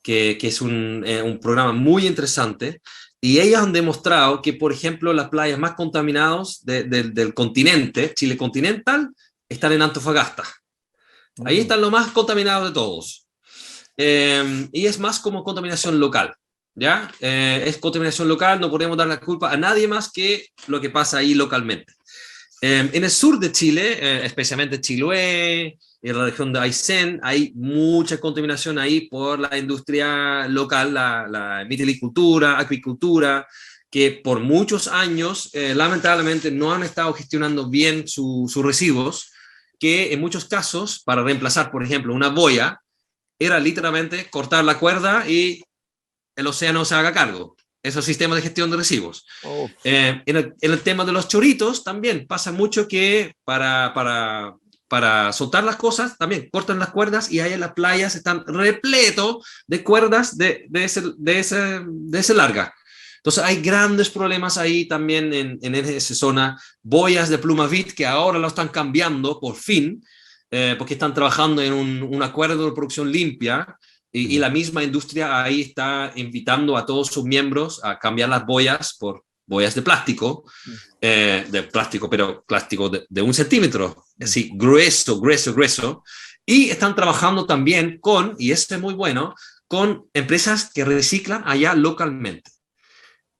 Speaker 3: que es un programa muy interesante. Y ellos han demostrado que, por ejemplo, las playas más contaminadas del continente, Chile continental, están en Antofagasta. Ahí
Speaker 2: Mm.
Speaker 3: están los más contaminados de todos. Y es más como contaminación local, ¿ya? Es contaminación local, no podemos dar la culpa a nadie más que lo que pasa ahí localmente. En el sur de Chile, especialmente Chiloé, en la región de Aysén, hay mucha contaminación ahí por la industria local, la mitilicultura, acuicultura, que por muchos años, lamentablemente, no han estado gestionando bien sus residuos, que en muchos casos, para reemplazar, por ejemplo, una boya, era literalmente cortar la cuerda y el océano se haga cargo. Esos sistemas de gestión de residuos.
Speaker 2: Oh,
Speaker 3: En el tema de los choritos también pasa mucho que para soltar las cosas también cortan las cuerdas y ahí en las playas están repleto de cuerdas de ese larga. Entonces hay grandes problemas ahí también en esa zona. Boyas de Plumavit que ahora lo están cambiando por fin, porque están trabajando en un acuerdo de producción limpia Y la misma industria ahí está invitando a todos sus miembros a cambiar las boyas por boyas de plástico, pero plástico de 1 centímetro, así, grueso, grueso, grueso. Y están trabajando también con, y esto es muy bueno, con empresas que reciclan allá localmente.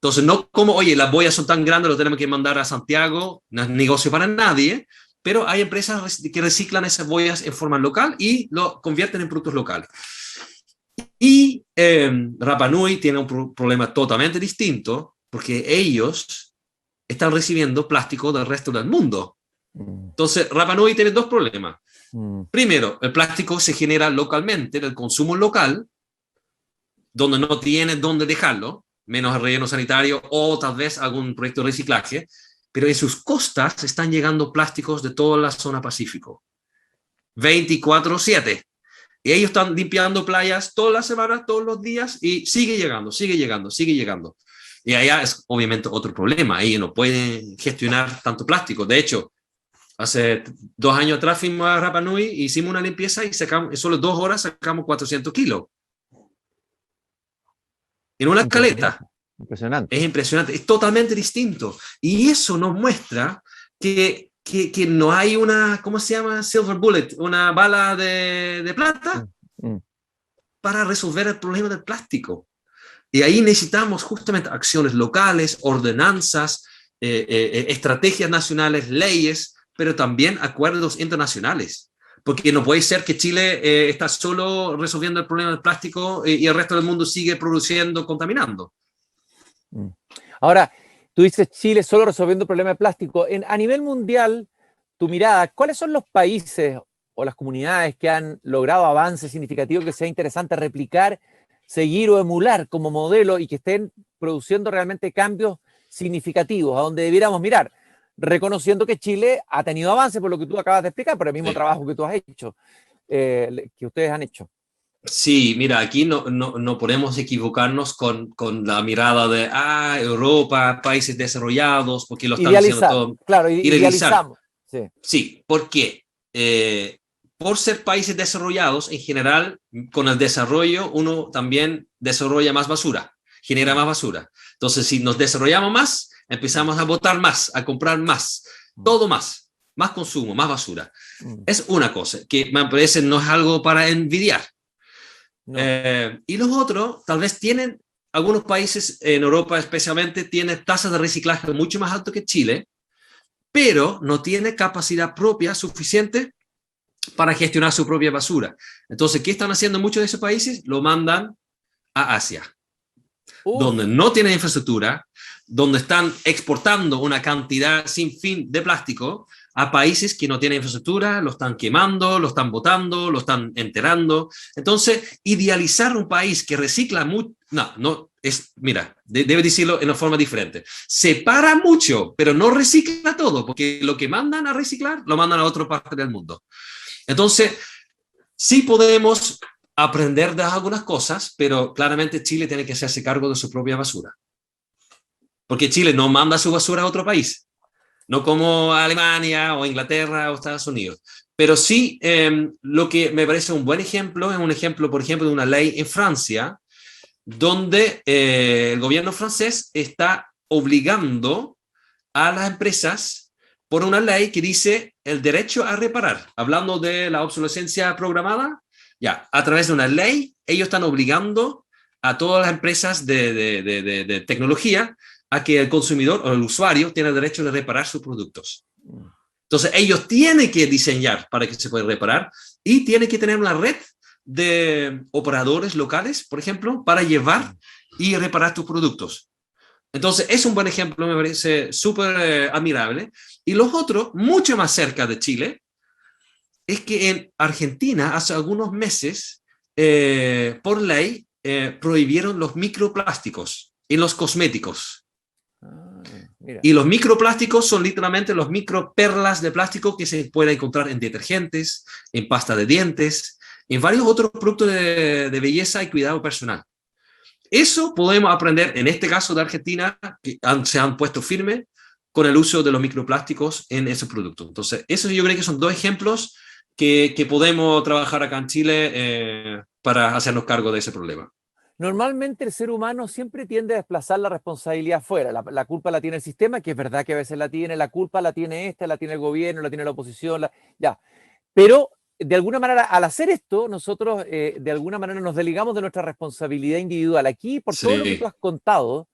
Speaker 3: Entonces, no como, oye, las boyas son tan grandes, lo tenemos que mandar a Santiago, no es negocio para nadie, pero hay empresas que reciclan esas boyas en forma local y lo convierten en productos locales. Y Rapa Nui tiene un problema totalmente distinto, porque ellos están recibiendo plástico del resto del mundo. Entonces, Rapa Nui tiene 2 problemas. Primero, el plástico se genera localmente, del consumo local, donde no tiene dónde dejarlo, menos el relleno sanitario o tal vez algún proyecto de reciclaje, pero en sus costas están llegando plásticos de toda la zona Pacífico, 24/7. Y ellos están limpiando playas todas las semanas, todos los días, y sigue llegando, sigue llegando, sigue llegando. Y allá es obviamente otro problema, ellos no pueden gestionar tanto plástico. De hecho, hace 2 años atrás fuimos a Rapa Nui, hicimos una limpieza y sacamos, en solo 2 horas sacamos 400 kilos. En una caleta.
Speaker 2: Impresionante.
Speaker 3: Es impresionante, es totalmente distinto. Y eso nos muestra que no hay una, ¿cómo se llama? Silver bullet, una bala de plata para resolver el problema del plástico. Y ahí necesitamos justamente acciones locales, ordenanzas, estrategias nacionales, leyes, pero también acuerdos internacionales. Porque no puede ser que Chile está solo resolviendo el problema del plástico y el resto del mundo sigue produciendo, contaminando.
Speaker 2: Ahora, tú dices Chile solo resolviendo el problema de plástico. A nivel mundial, tu mirada, ¿cuáles son los países o las comunidades que han logrado avances significativos que sea interesante replicar, seguir o emular como modelo y que estén produciendo realmente cambios significativos a donde debiéramos mirar? Reconociendo que Chile ha tenido avances por lo que tú acabas de explicar, por el mismo trabajo que tú has hecho, que ustedes han hecho.
Speaker 3: Sí, mira, aquí no podemos equivocarnos con la mirada de Europa, países desarrollados, porque lo están haciendo todo.
Speaker 2: Claro, idealizamos.
Speaker 3: Sí, ¿por qué? Por ser países desarrollados, en general, con el desarrollo, uno también desarrolla más basura, genera más basura. Entonces, si nos desarrollamos más, empezamos a botar más, a comprar más, todo más consumo, más basura. Es una cosa que me parece no es algo para envidiar. No. Y los otros, tal vez tienen, algunos países en Europa especialmente, tienen tasas de reciclaje mucho más altas que Chile, pero no tiene capacidad propia suficiente para gestionar su propia basura. Entonces, ¿qué están haciendo muchos de esos países? Lo mandan a Asia, donde no tienen infraestructura, donde están exportando una cantidad sin fin de plástico a países que no tienen infraestructura, lo están quemando, lo están botando, lo están enterrando. Entonces, idealizar un país que recicla mucho, no, es, mira, debe decirlo en una forma diferente. Separa mucho, pero no recicla todo, porque lo que mandan a reciclar, lo mandan a otra parte del mundo. Entonces, sí podemos aprender de algunas cosas, pero claramente Chile tiene que hacerse cargo de su propia basura. Porque Chile no manda su basura a otro país, no como Alemania o Inglaterra o Estados Unidos. Pero sí, lo que me parece un buen ejemplo es un ejemplo, por ejemplo, de una ley en Francia, donde el gobierno francés está obligando a las empresas por una ley que dice el derecho a reparar. Hablando de la obsolescencia programada, ya, a través de una ley, ellos están obligando a todas las empresas de tecnología a que el consumidor o el usuario tiene el derecho de reparar sus productos. Entonces, ellos tienen que diseñar para que se pueda reparar y tienen que tener una red de operadores locales, por ejemplo, para llevar y reparar tus productos. Entonces, es un buen ejemplo, me parece súper admirable. Y los otros, mucho más cerca de Chile, es que en Argentina, hace algunos meses, por ley, prohibieron los microplásticos en los cosméticos. Y los microplásticos son literalmente los microperlas de plástico que se pueden encontrar en detergentes, en pasta de dientes, en varios otros productos de belleza y cuidado personal. Eso podemos aprender, en este caso de Argentina, que se han puesto firme con el uso de los microplásticos en esos productos. Entonces, esos yo creo que son 2 ejemplos que podemos trabajar acá en Chile para hacernos cargo de ese problema.
Speaker 2: Normalmente el ser humano siempre tiende a desplazar la responsabilidad afuera. La culpa la tiene el sistema, que es verdad que a veces la tiene, la culpa la tiene la tiene el gobierno, la tiene la oposición, ya. Pero de alguna manera, al hacer esto, nosotros de alguna manera nos desligamos de nuestra responsabilidad individual. Aquí, por todo lo que tú has contado,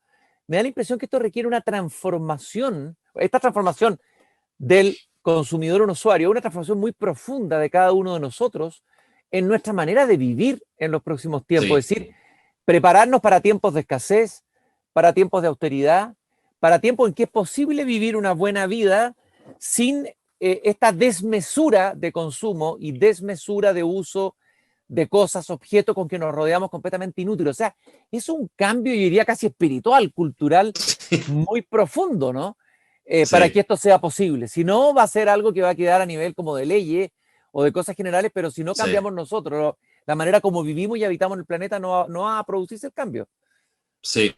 Speaker 2: me da la impresión que esto requiere una transformación, esta transformación del consumidor a un usuario, una transformación muy profunda de cada uno de nosotros en nuestra manera de vivir en los próximos tiempos. Es decir, prepararnos para tiempos de escasez, para tiempos de austeridad, para tiempos en que es posible vivir una buena vida sin esta desmesura de consumo y desmesura de uso de cosas, objetos con que nos rodeamos completamente inútiles. O sea, es un cambio, yo diría, casi espiritual, cultural, muy profundo, ¿no? Para que esto sea posible. Si no, va a ser algo que va a quedar a nivel como de leyes o de cosas generales, pero si no cambiamos nosotros, la manera como vivimos y habitamos el planeta, no va a producirse el cambio.
Speaker 3: Sí,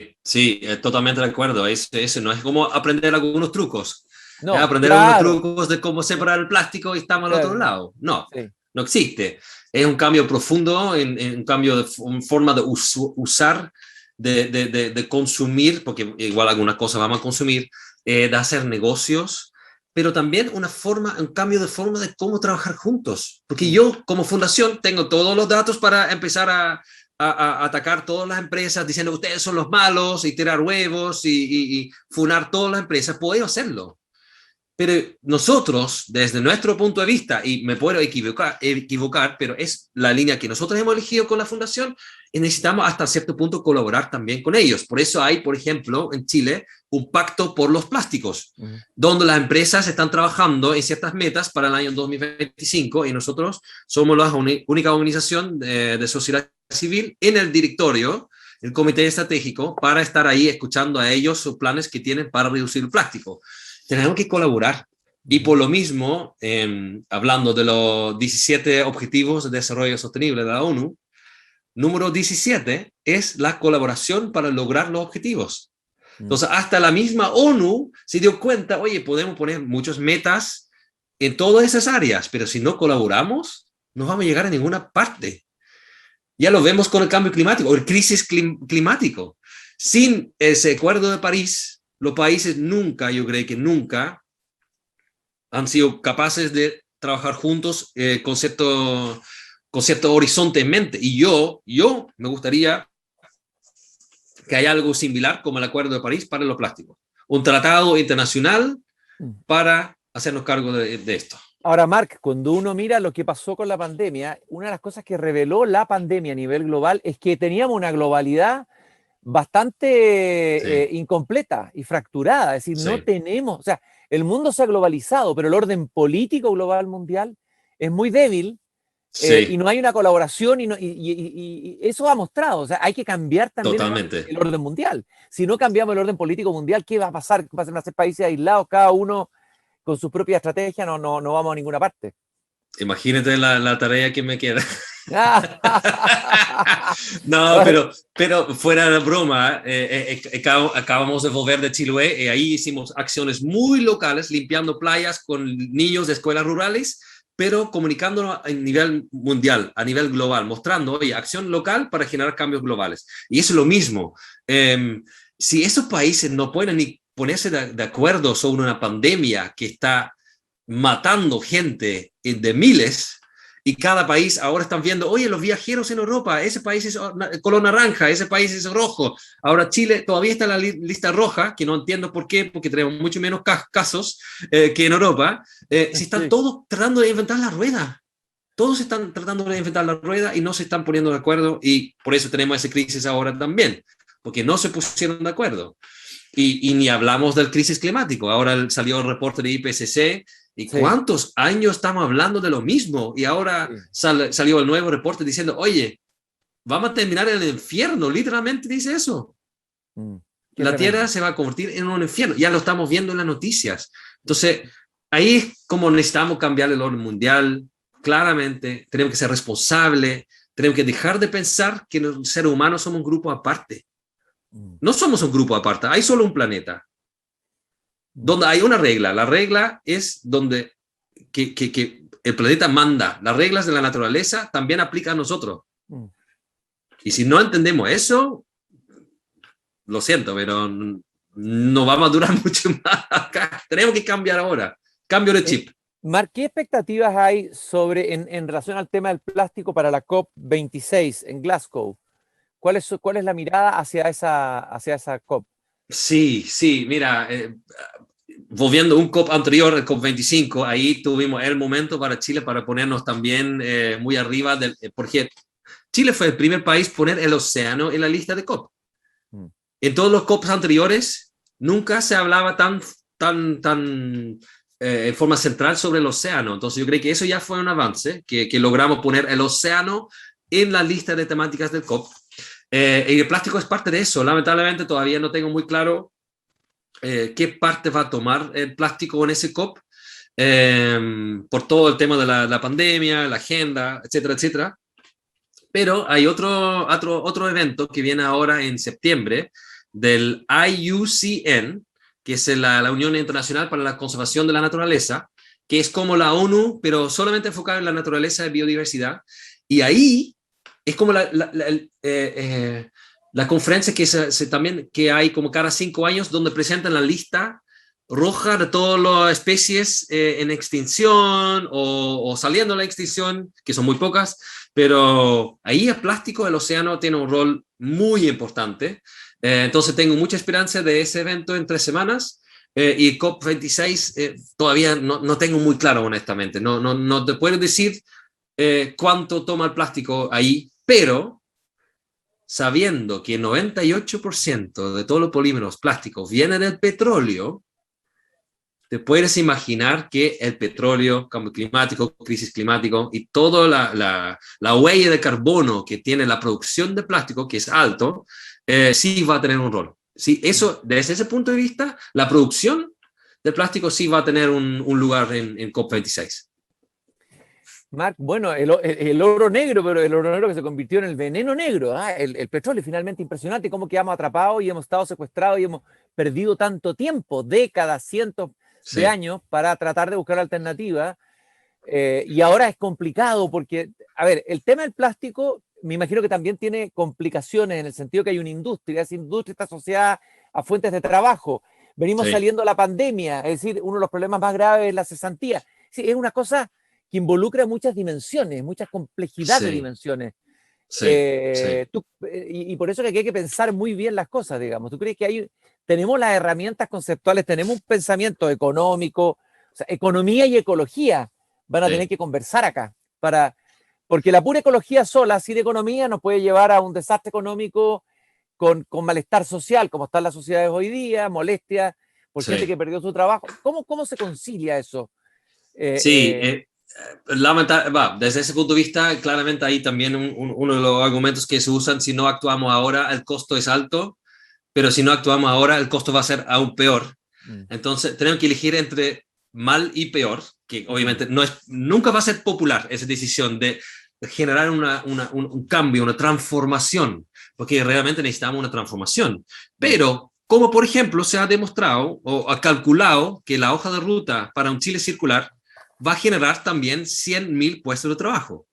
Speaker 3: totalmente de acuerdo. Ese no es como aprender algunos trucos.
Speaker 2: No,
Speaker 3: aprender algunos trucos de cómo separar el plástico y estamos al otro lado. No, no existe. Es un cambio profundo, en un cambio de forma de usar, de consumir, porque igual algunas cosas vamos a consumir, de hacer negocios, pero también un cambio de forma de cómo trabajar juntos. Porque yo, como fundación, tengo todos los datos para empezar a atacar todas las empresas diciendo que ustedes son los malos y tirar huevos y funar todas las empresas. Puedo hacerlo. Pero nosotros, desde nuestro punto de vista, y me puedo equivocar, pero es la línea que nosotros hemos elegido con la fundación, y necesitamos hasta cierto punto colaborar también con ellos. Por eso hay, por ejemplo, en Chile, un pacto por los plásticos, donde las empresas están trabajando en ciertas metas para el año 2025, y nosotros somos la única organización de sociedad civil en el directorio, el comité estratégico, para estar ahí escuchando a ellos sus planes que tienen para reducir el plástico. Tenemos que colaborar. Y por lo mismo, hablando de los 17 Objetivos de Desarrollo Sostenible de la ONU, número 17 es la colaboración para lograr los objetivos. Entonces, hasta la misma ONU se dio cuenta, oye, podemos poner muchas metas en todas esas áreas, pero si no colaboramos, no vamos a llegar a ninguna parte. Ya lo vemos con el cambio climático, el crisis climático. Sin ese Acuerdo de París, los países nunca, yo creo que nunca, han sido capaces de trabajar juntos con cierto horizonte en mente. Y yo me gustaría que haya algo similar como el Acuerdo de París para los plásticos. Un tratado internacional para hacernos cargo de esto.
Speaker 2: Ahora, Marc, cuando uno mira lo que pasó con la pandemia, una de las cosas que reveló la pandemia a nivel global es que teníamos una globalidad bastante incompleta y fracturada. Es decir, no tenemos, o sea, el mundo se ha globalizado, pero el orden político global mundial es muy débil y no hay una colaboración y eso ha mostrado, o sea, hay que cambiar también el orden mundial. Si no cambiamos el orden político mundial, ¿qué va a pasar? ¿Van a ser países aislados, cada uno con su propia estrategia? No vamos a ninguna parte.
Speaker 3: Imagínate la tarea que me queda. No, pero fuera de broma, acabamos de volver de Chiloé y ahí hicimos acciones muy locales, limpiando playas con niños de escuelas rurales, pero comunicándonos a nivel mundial, a nivel global, mostrando, oye, acción local para generar cambios globales. Y eso es lo mismo. Si esos países no pueden ni ponerse de acuerdo sobre una pandemia que está matando gente de miles, y cada país ahora están viendo, oye, los viajeros en Europa, ese país es color naranja, ese país es rojo. Ahora Chile todavía está en la lista roja, que no entiendo por qué, porque tenemos mucho menos casos que en Europa. Si están todos tratando de inventar la rueda. Todos están tratando de inventar la rueda y no se están poniendo de acuerdo, y por eso tenemos esa crisis ahora también, porque no se pusieron de acuerdo. Y ni hablamos del crisis climático. Ahora salió el reporte de IPCC. ¿Y cuántos años estamos hablando de lo mismo? Y ahora salió el nuevo reporte diciendo, oye, vamos a terminar en el infierno. Literalmente dice eso. La Tierra se va a convertir en un infierno. Ya lo estamos viendo en las noticias. Entonces, ahí es como necesitamos cambiar el orden mundial. Claramente, tenemos que ser responsables. Tenemos que dejar de pensar que los seres humanos somos un grupo aparte. No somos un grupo aparte. Hay solo un planeta. Donde hay una regla. La regla es donde que el planeta manda. Las reglas de la naturaleza también aplican a nosotros. Y si no entendemos eso, lo siento, pero no vamos a durar mucho más acá. Tenemos que cambiar ahora. Cambio de chip.
Speaker 2: Marc, ¿qué expectativas hay en relación al tema del plástico para la COP26 en Glasgow? ¿Cuál es la mirada hacia esa COP?
Speaker 3: Sí, mira, volviendo a un COP anterior, el COP25, ahí tuvimos el momento para Chile para ponernos también muy arriba, porque Chile fue el primer país a poner el océano en la lista de COP. En todos los COPs anteriores nunca se hablaba tan en forma central sobre el océano. Entonces yo creo que eso ya fue un avance, que logramos poner el océano en la lista de temáticas del COP. Y el plástico es parte de eso. Lamentablemente todavía no tengo muy claro qué parte va a tomar el plástico en ese COP, por todo el tema de la pandemia, la agenda, etcétera, etcétera. Pero hay otro evento que viene ahora en septiembre del IUCN, que es la Unión Internacional para la Conservación de la Naturaleza, que es como la ONU, pero solamente enfocada en la naturaleza y biodiversidad. Y ahí es como la conferencia que hay como cada 5 años, donde presentan la lista roja de todas las especies en extinción o saliendo de la extinción, que son muy pocas, pero ahí el plástico del océano tiene un rol muy importante. Entonces tengo mucha esperanza de ese evento en 3 semanas. Y COP26 todavía no tengo muy claro, honestamente. No te puedo decir cuánto toma el plástico ahí, pero sabiendo que el 98% de todos los polímeros plásticos vienen del petróleo, te puedes imaginar que el petróleo, cambio climático, crisis climático y toda la huella de carbono que tiene la producción de plástico, que es alto, sí va a tener un rol. Sí, eso, desde ese punto de vista, la producción de plástico sí va a tener un lugar en COP26.
Speaker 2: Marc, bueno, el oro negro, pero el oro negro que se convirtió en el veneno negro, el petróleo, finalmente impresionante cómo quedamos atrapados y hemos estado secuestrados y hemos perdido tanto tiempo, décadas, cientos de años para tratar de buscar alternativas, y ahora es complicado porque, a ver, el tema del plástico me imagino que también tiene complicaciones en el sentido que hay una industria, esa industria está asociada a fuentes de trabajo, venimos saliendo de la pandemia, es decir, uno de los problemas más graves es la cesantía, sí, es una cosa que involucra muchas dimensiones, muchas complejidades de dimensiones. Y por eso que aquí hay que pensar muy bien las cosas, digamos. ¿Tú crees que tenemos las herramientas conceptuales, tenemos un pensamiento económico, o sea, economía y ecología van a tener que conversar acá, porque la pura ecología sola, sin economía, nos puede llevar a un desastre económico con malestar social, como están las sociedades hoy día, molestia por gente que perdió su trabajo. ¿Cómo se concilia eso?
Speaker 3: Desde ese punto de vista, claramente ahí también uno de los argumentos que se usan: si no actuamos ahora, el costo es alto, pero si no actuamos ahora, el costo va a ser aún peor. Entonces, tenemos que elegir entre mal y peor, que obviamente nunca va a ser popular esa decisión de generar un cambio, una transformación, porque realmente necesitamos una transformación. Pero, como por ejemplo se ha demostrado o ha calculado que la hoja de ruta para un Chile circular va a generar también 100.000 puestos de trabajo.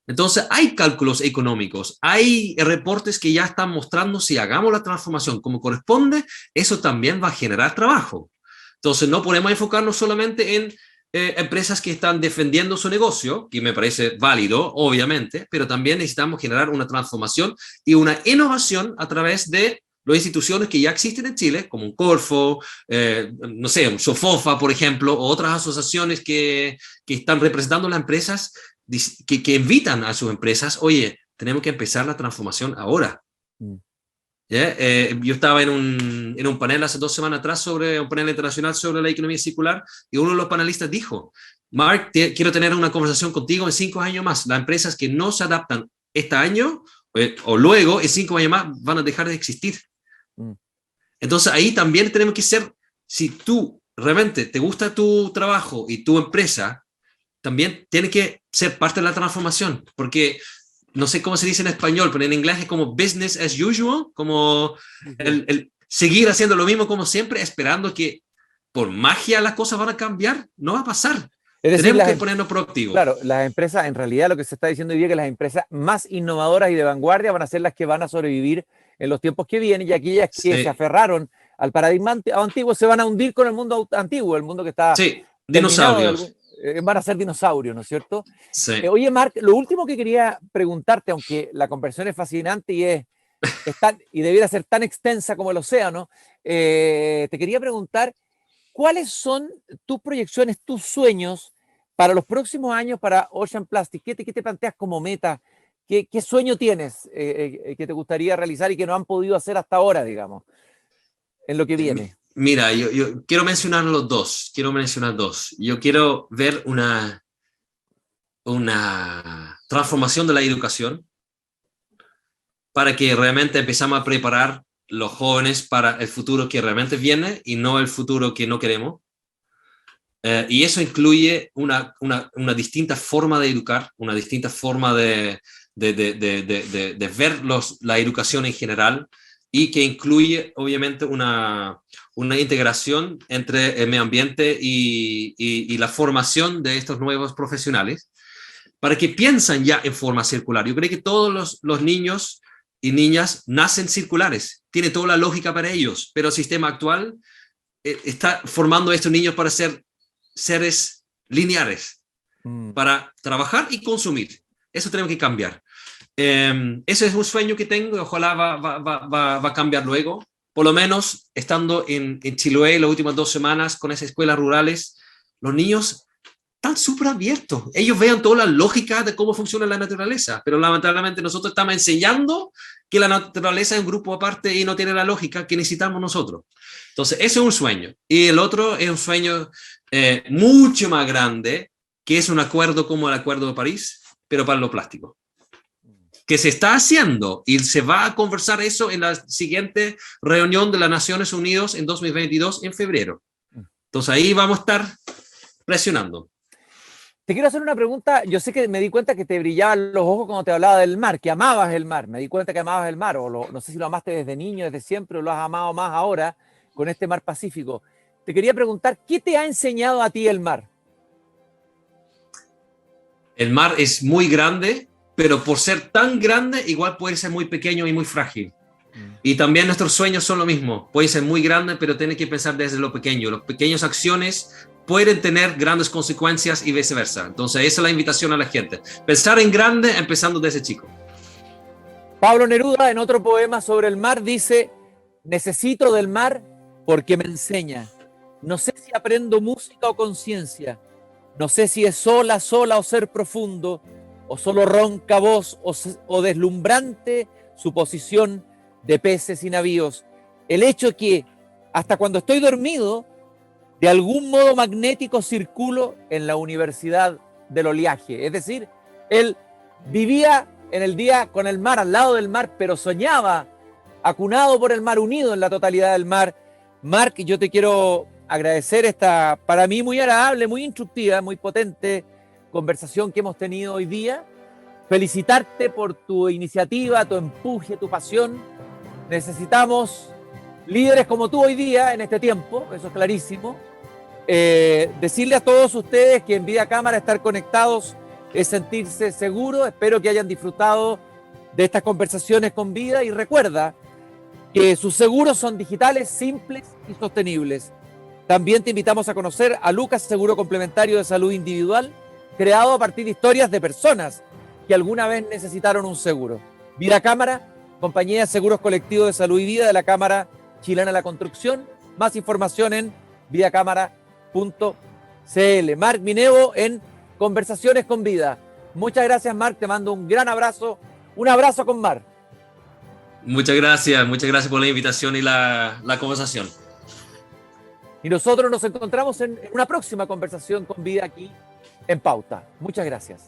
Speaker 3: Entonces, hay cálculos económicos, hay reportes que ya están mostrando si hagamos la transformación como corresponde, eso también va a generar trabajo. Entonces, no podemos enfocarnos solamente en empresas que están defendiendo su negocio, que me parece válido, obviamente, pero también necesitamos generar una transformación y una innovación a través de las instituciones que ya existen en Chile, como un Corfo, no sé, un Sofofa, por ejemplo, o otras asociaciones que están representando las empresas, que invitan a sus empresas: oye, tenemos que empezar la transformación ahora. Yo estaba en un panel hace 2 semanas atrás, un panel internacional sobre la economía circular, y uno de los panelistas dijo: Marc, quiero tener una conversación contigo en 5 años más. Las empresas que no se adaptan este año o luego, en 5 años más, van a dejar de existir. Entonces ahí también tenemos que ser, si tú realmente te gusta tu trabajo y tu empresa, también tiene que ser parte de la transformación, porque no sé cómo se dice en español, pero en inglés es como business as usual, como el seguir haciendo lo mismo como siempre, esperando que por magia las cosas van a cambiar. No va a pasar.
Speaker 2: Es decir,
Speaker 3: tenemos que ponernos proactivos.
Speaker 2: Claro, las empresas, en realidad lo que se está diciendo hoy día es que las empresas más innovadoras y de vanguardia van a ser las que van a sobrevivir en los tiempos que vienen, y aquellas que se aferraron al paradigma antiguo se van a hundir con el mundo antiguo, el mundo que está...
Speaker 3: Sí, dinosaurios.
Speaker 2: Van a ser dinosaurios, ¿no es cierto?
Speaker 3: Sí.
Speaker 2: Oye, Marc, lo último que quería preguntarte, aunque la conversación es fascinante y debiera ser tan extensa como el océano, te quería preguntar, ¿cuáles son tus proyecciones, tus sueños para los próximos años para Ocean Plastic? ¿Qué te planteas como meta? ¿Qué sueño tienes que te gustaría realizar y que no han podido hacer hasta ahora, digamos, en lo que viene?
Speaker 3: Mira, yo quiero mencionar los dos. Yo quiero ver una transformación de la educación para que realmente empezamos a preparar los jóvenes para el futuro que realmente viene y no el futuro que no queremos. Y eso incluye una distinta forma de educar, una distinta forma de ver la educación en general, y que incluye obviamente una integración entre el medio ambiente y la formación de estos nuevos profesionales, para que piensen ya en forma circular. Yo creo que todos los niños y niñas nacen circulares, tiene toda la lógica para ellos, pero el sistema actual está formando a estos niños para ser seres lineares, para trabajar y consumir. Eso tenemos que cambiar. Ese es un sueño que tengo y ojalá va a cambiar luego. Por lo menos, estando en Chiloé las últimas 2 semanas con esas escuelas rurales, los niños están súper abiertos. Ellos vean toda la lógica de cómo funciona la naturaleza, pero lamentablemente nosotros estamos enseñando que la naturaleza es un grupo aparte y no tiene la lógica que necesitamos nosotros. Entonces, ese es un sueño. Y el otro es un sueño mucho más grande, que es un acuerdo como el Acuerdo de París, pero para lo plástico, que se está haciendo y se va a conversar eso en la siguiente reunión de las Naciones Unidas en 2022 en febrero. Entonces ahí vamos a estar presionando.
Speaker 2: Te quiero hacer una pregunta. Yo sé que me di cuenta que te brillaban los ojos cuando te hablaba del mar, que amabas el mar. Me di cuenta que amabas el mar, no sé si lo amaste desde niño, desde siempre, o lo has amado más ahora con este mar Pacífico. Te quería preguntar, ¿qué te ha enseñado a ti el mar?
Speaker 3: El mar es muy grande, pero por ser tan grande, igual puede ser muy pequeño y muy frágil. Y también nuestros sueños son lo mismo. Pueden ser muy grandes, pero tienen que pensar desde lo pequeño. Las pequeñas acciones pueden tener grandes consecuencias y viceversa. Entonces, esa es la invitación a la gente. Pensar en grande, empezando desde chico.
Speaker 2: Pablo Neruda, en otro poema sobre el mar, dice: necesito del mar porque me enseña. No sé si aprendo música o conciencia. No sé si es sola o ser profundo, o solo ronca voz o deslumbrante suposición de peces y navíos. El hecho que, hasta cuando estoy dormido, de algún modo magnético circulo en la universidad del oleaje. Es decir, él vivía en el día con el mar, al lado del mar, pero soñaba acunado por el mar, unido en la totalidad del mar. Marc, yo te quiero agradecer esta, para mí, muy agradable, muy instructiva, muy potente conversación que hemos tenido hoy día. Felicitarte por tu iniciativa, tu empuje, tu pasión. Necesitamos líderes como tú hoy día en este tiempo, eso es clarísimo. Decirle a todos ustedes que en Vida Cámara estar conectados es sentirse seguro. Espero que hayan disfrutado de estas conversaciones con Vida, y recuerda que sus seguros son digitales, simples y sostenibles. También te invitamos a conocer a Lucas Seguro Complementario de Salud Individual, creado a partir de historias de personas que alguna vez necesitaron un seguro. Vida Cámara, compañía de seguros colectivos de salud y vida de la Cámara Chilena de la Construcción. Más información en vidacámara.cl. Marc Minevo en Conversaciones con Vida. Muchas gracias, Marc, te mando un gran abrazo, un abrazo con Mar.
Speaker 3: Muchas gracias por la invitación y la conversación.
Speaker 2: Y nosotros nos encontramos en una próxima conversación con Vida aquí en Pauta. Muchas gracias.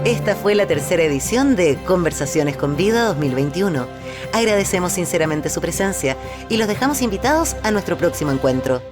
Speaker 1: Esta fue la tercera edición de Conversaciones con Vida 2021. Agradecemos sinceramente su presencia y los dejamos invitados a nuestro próximo encuentro.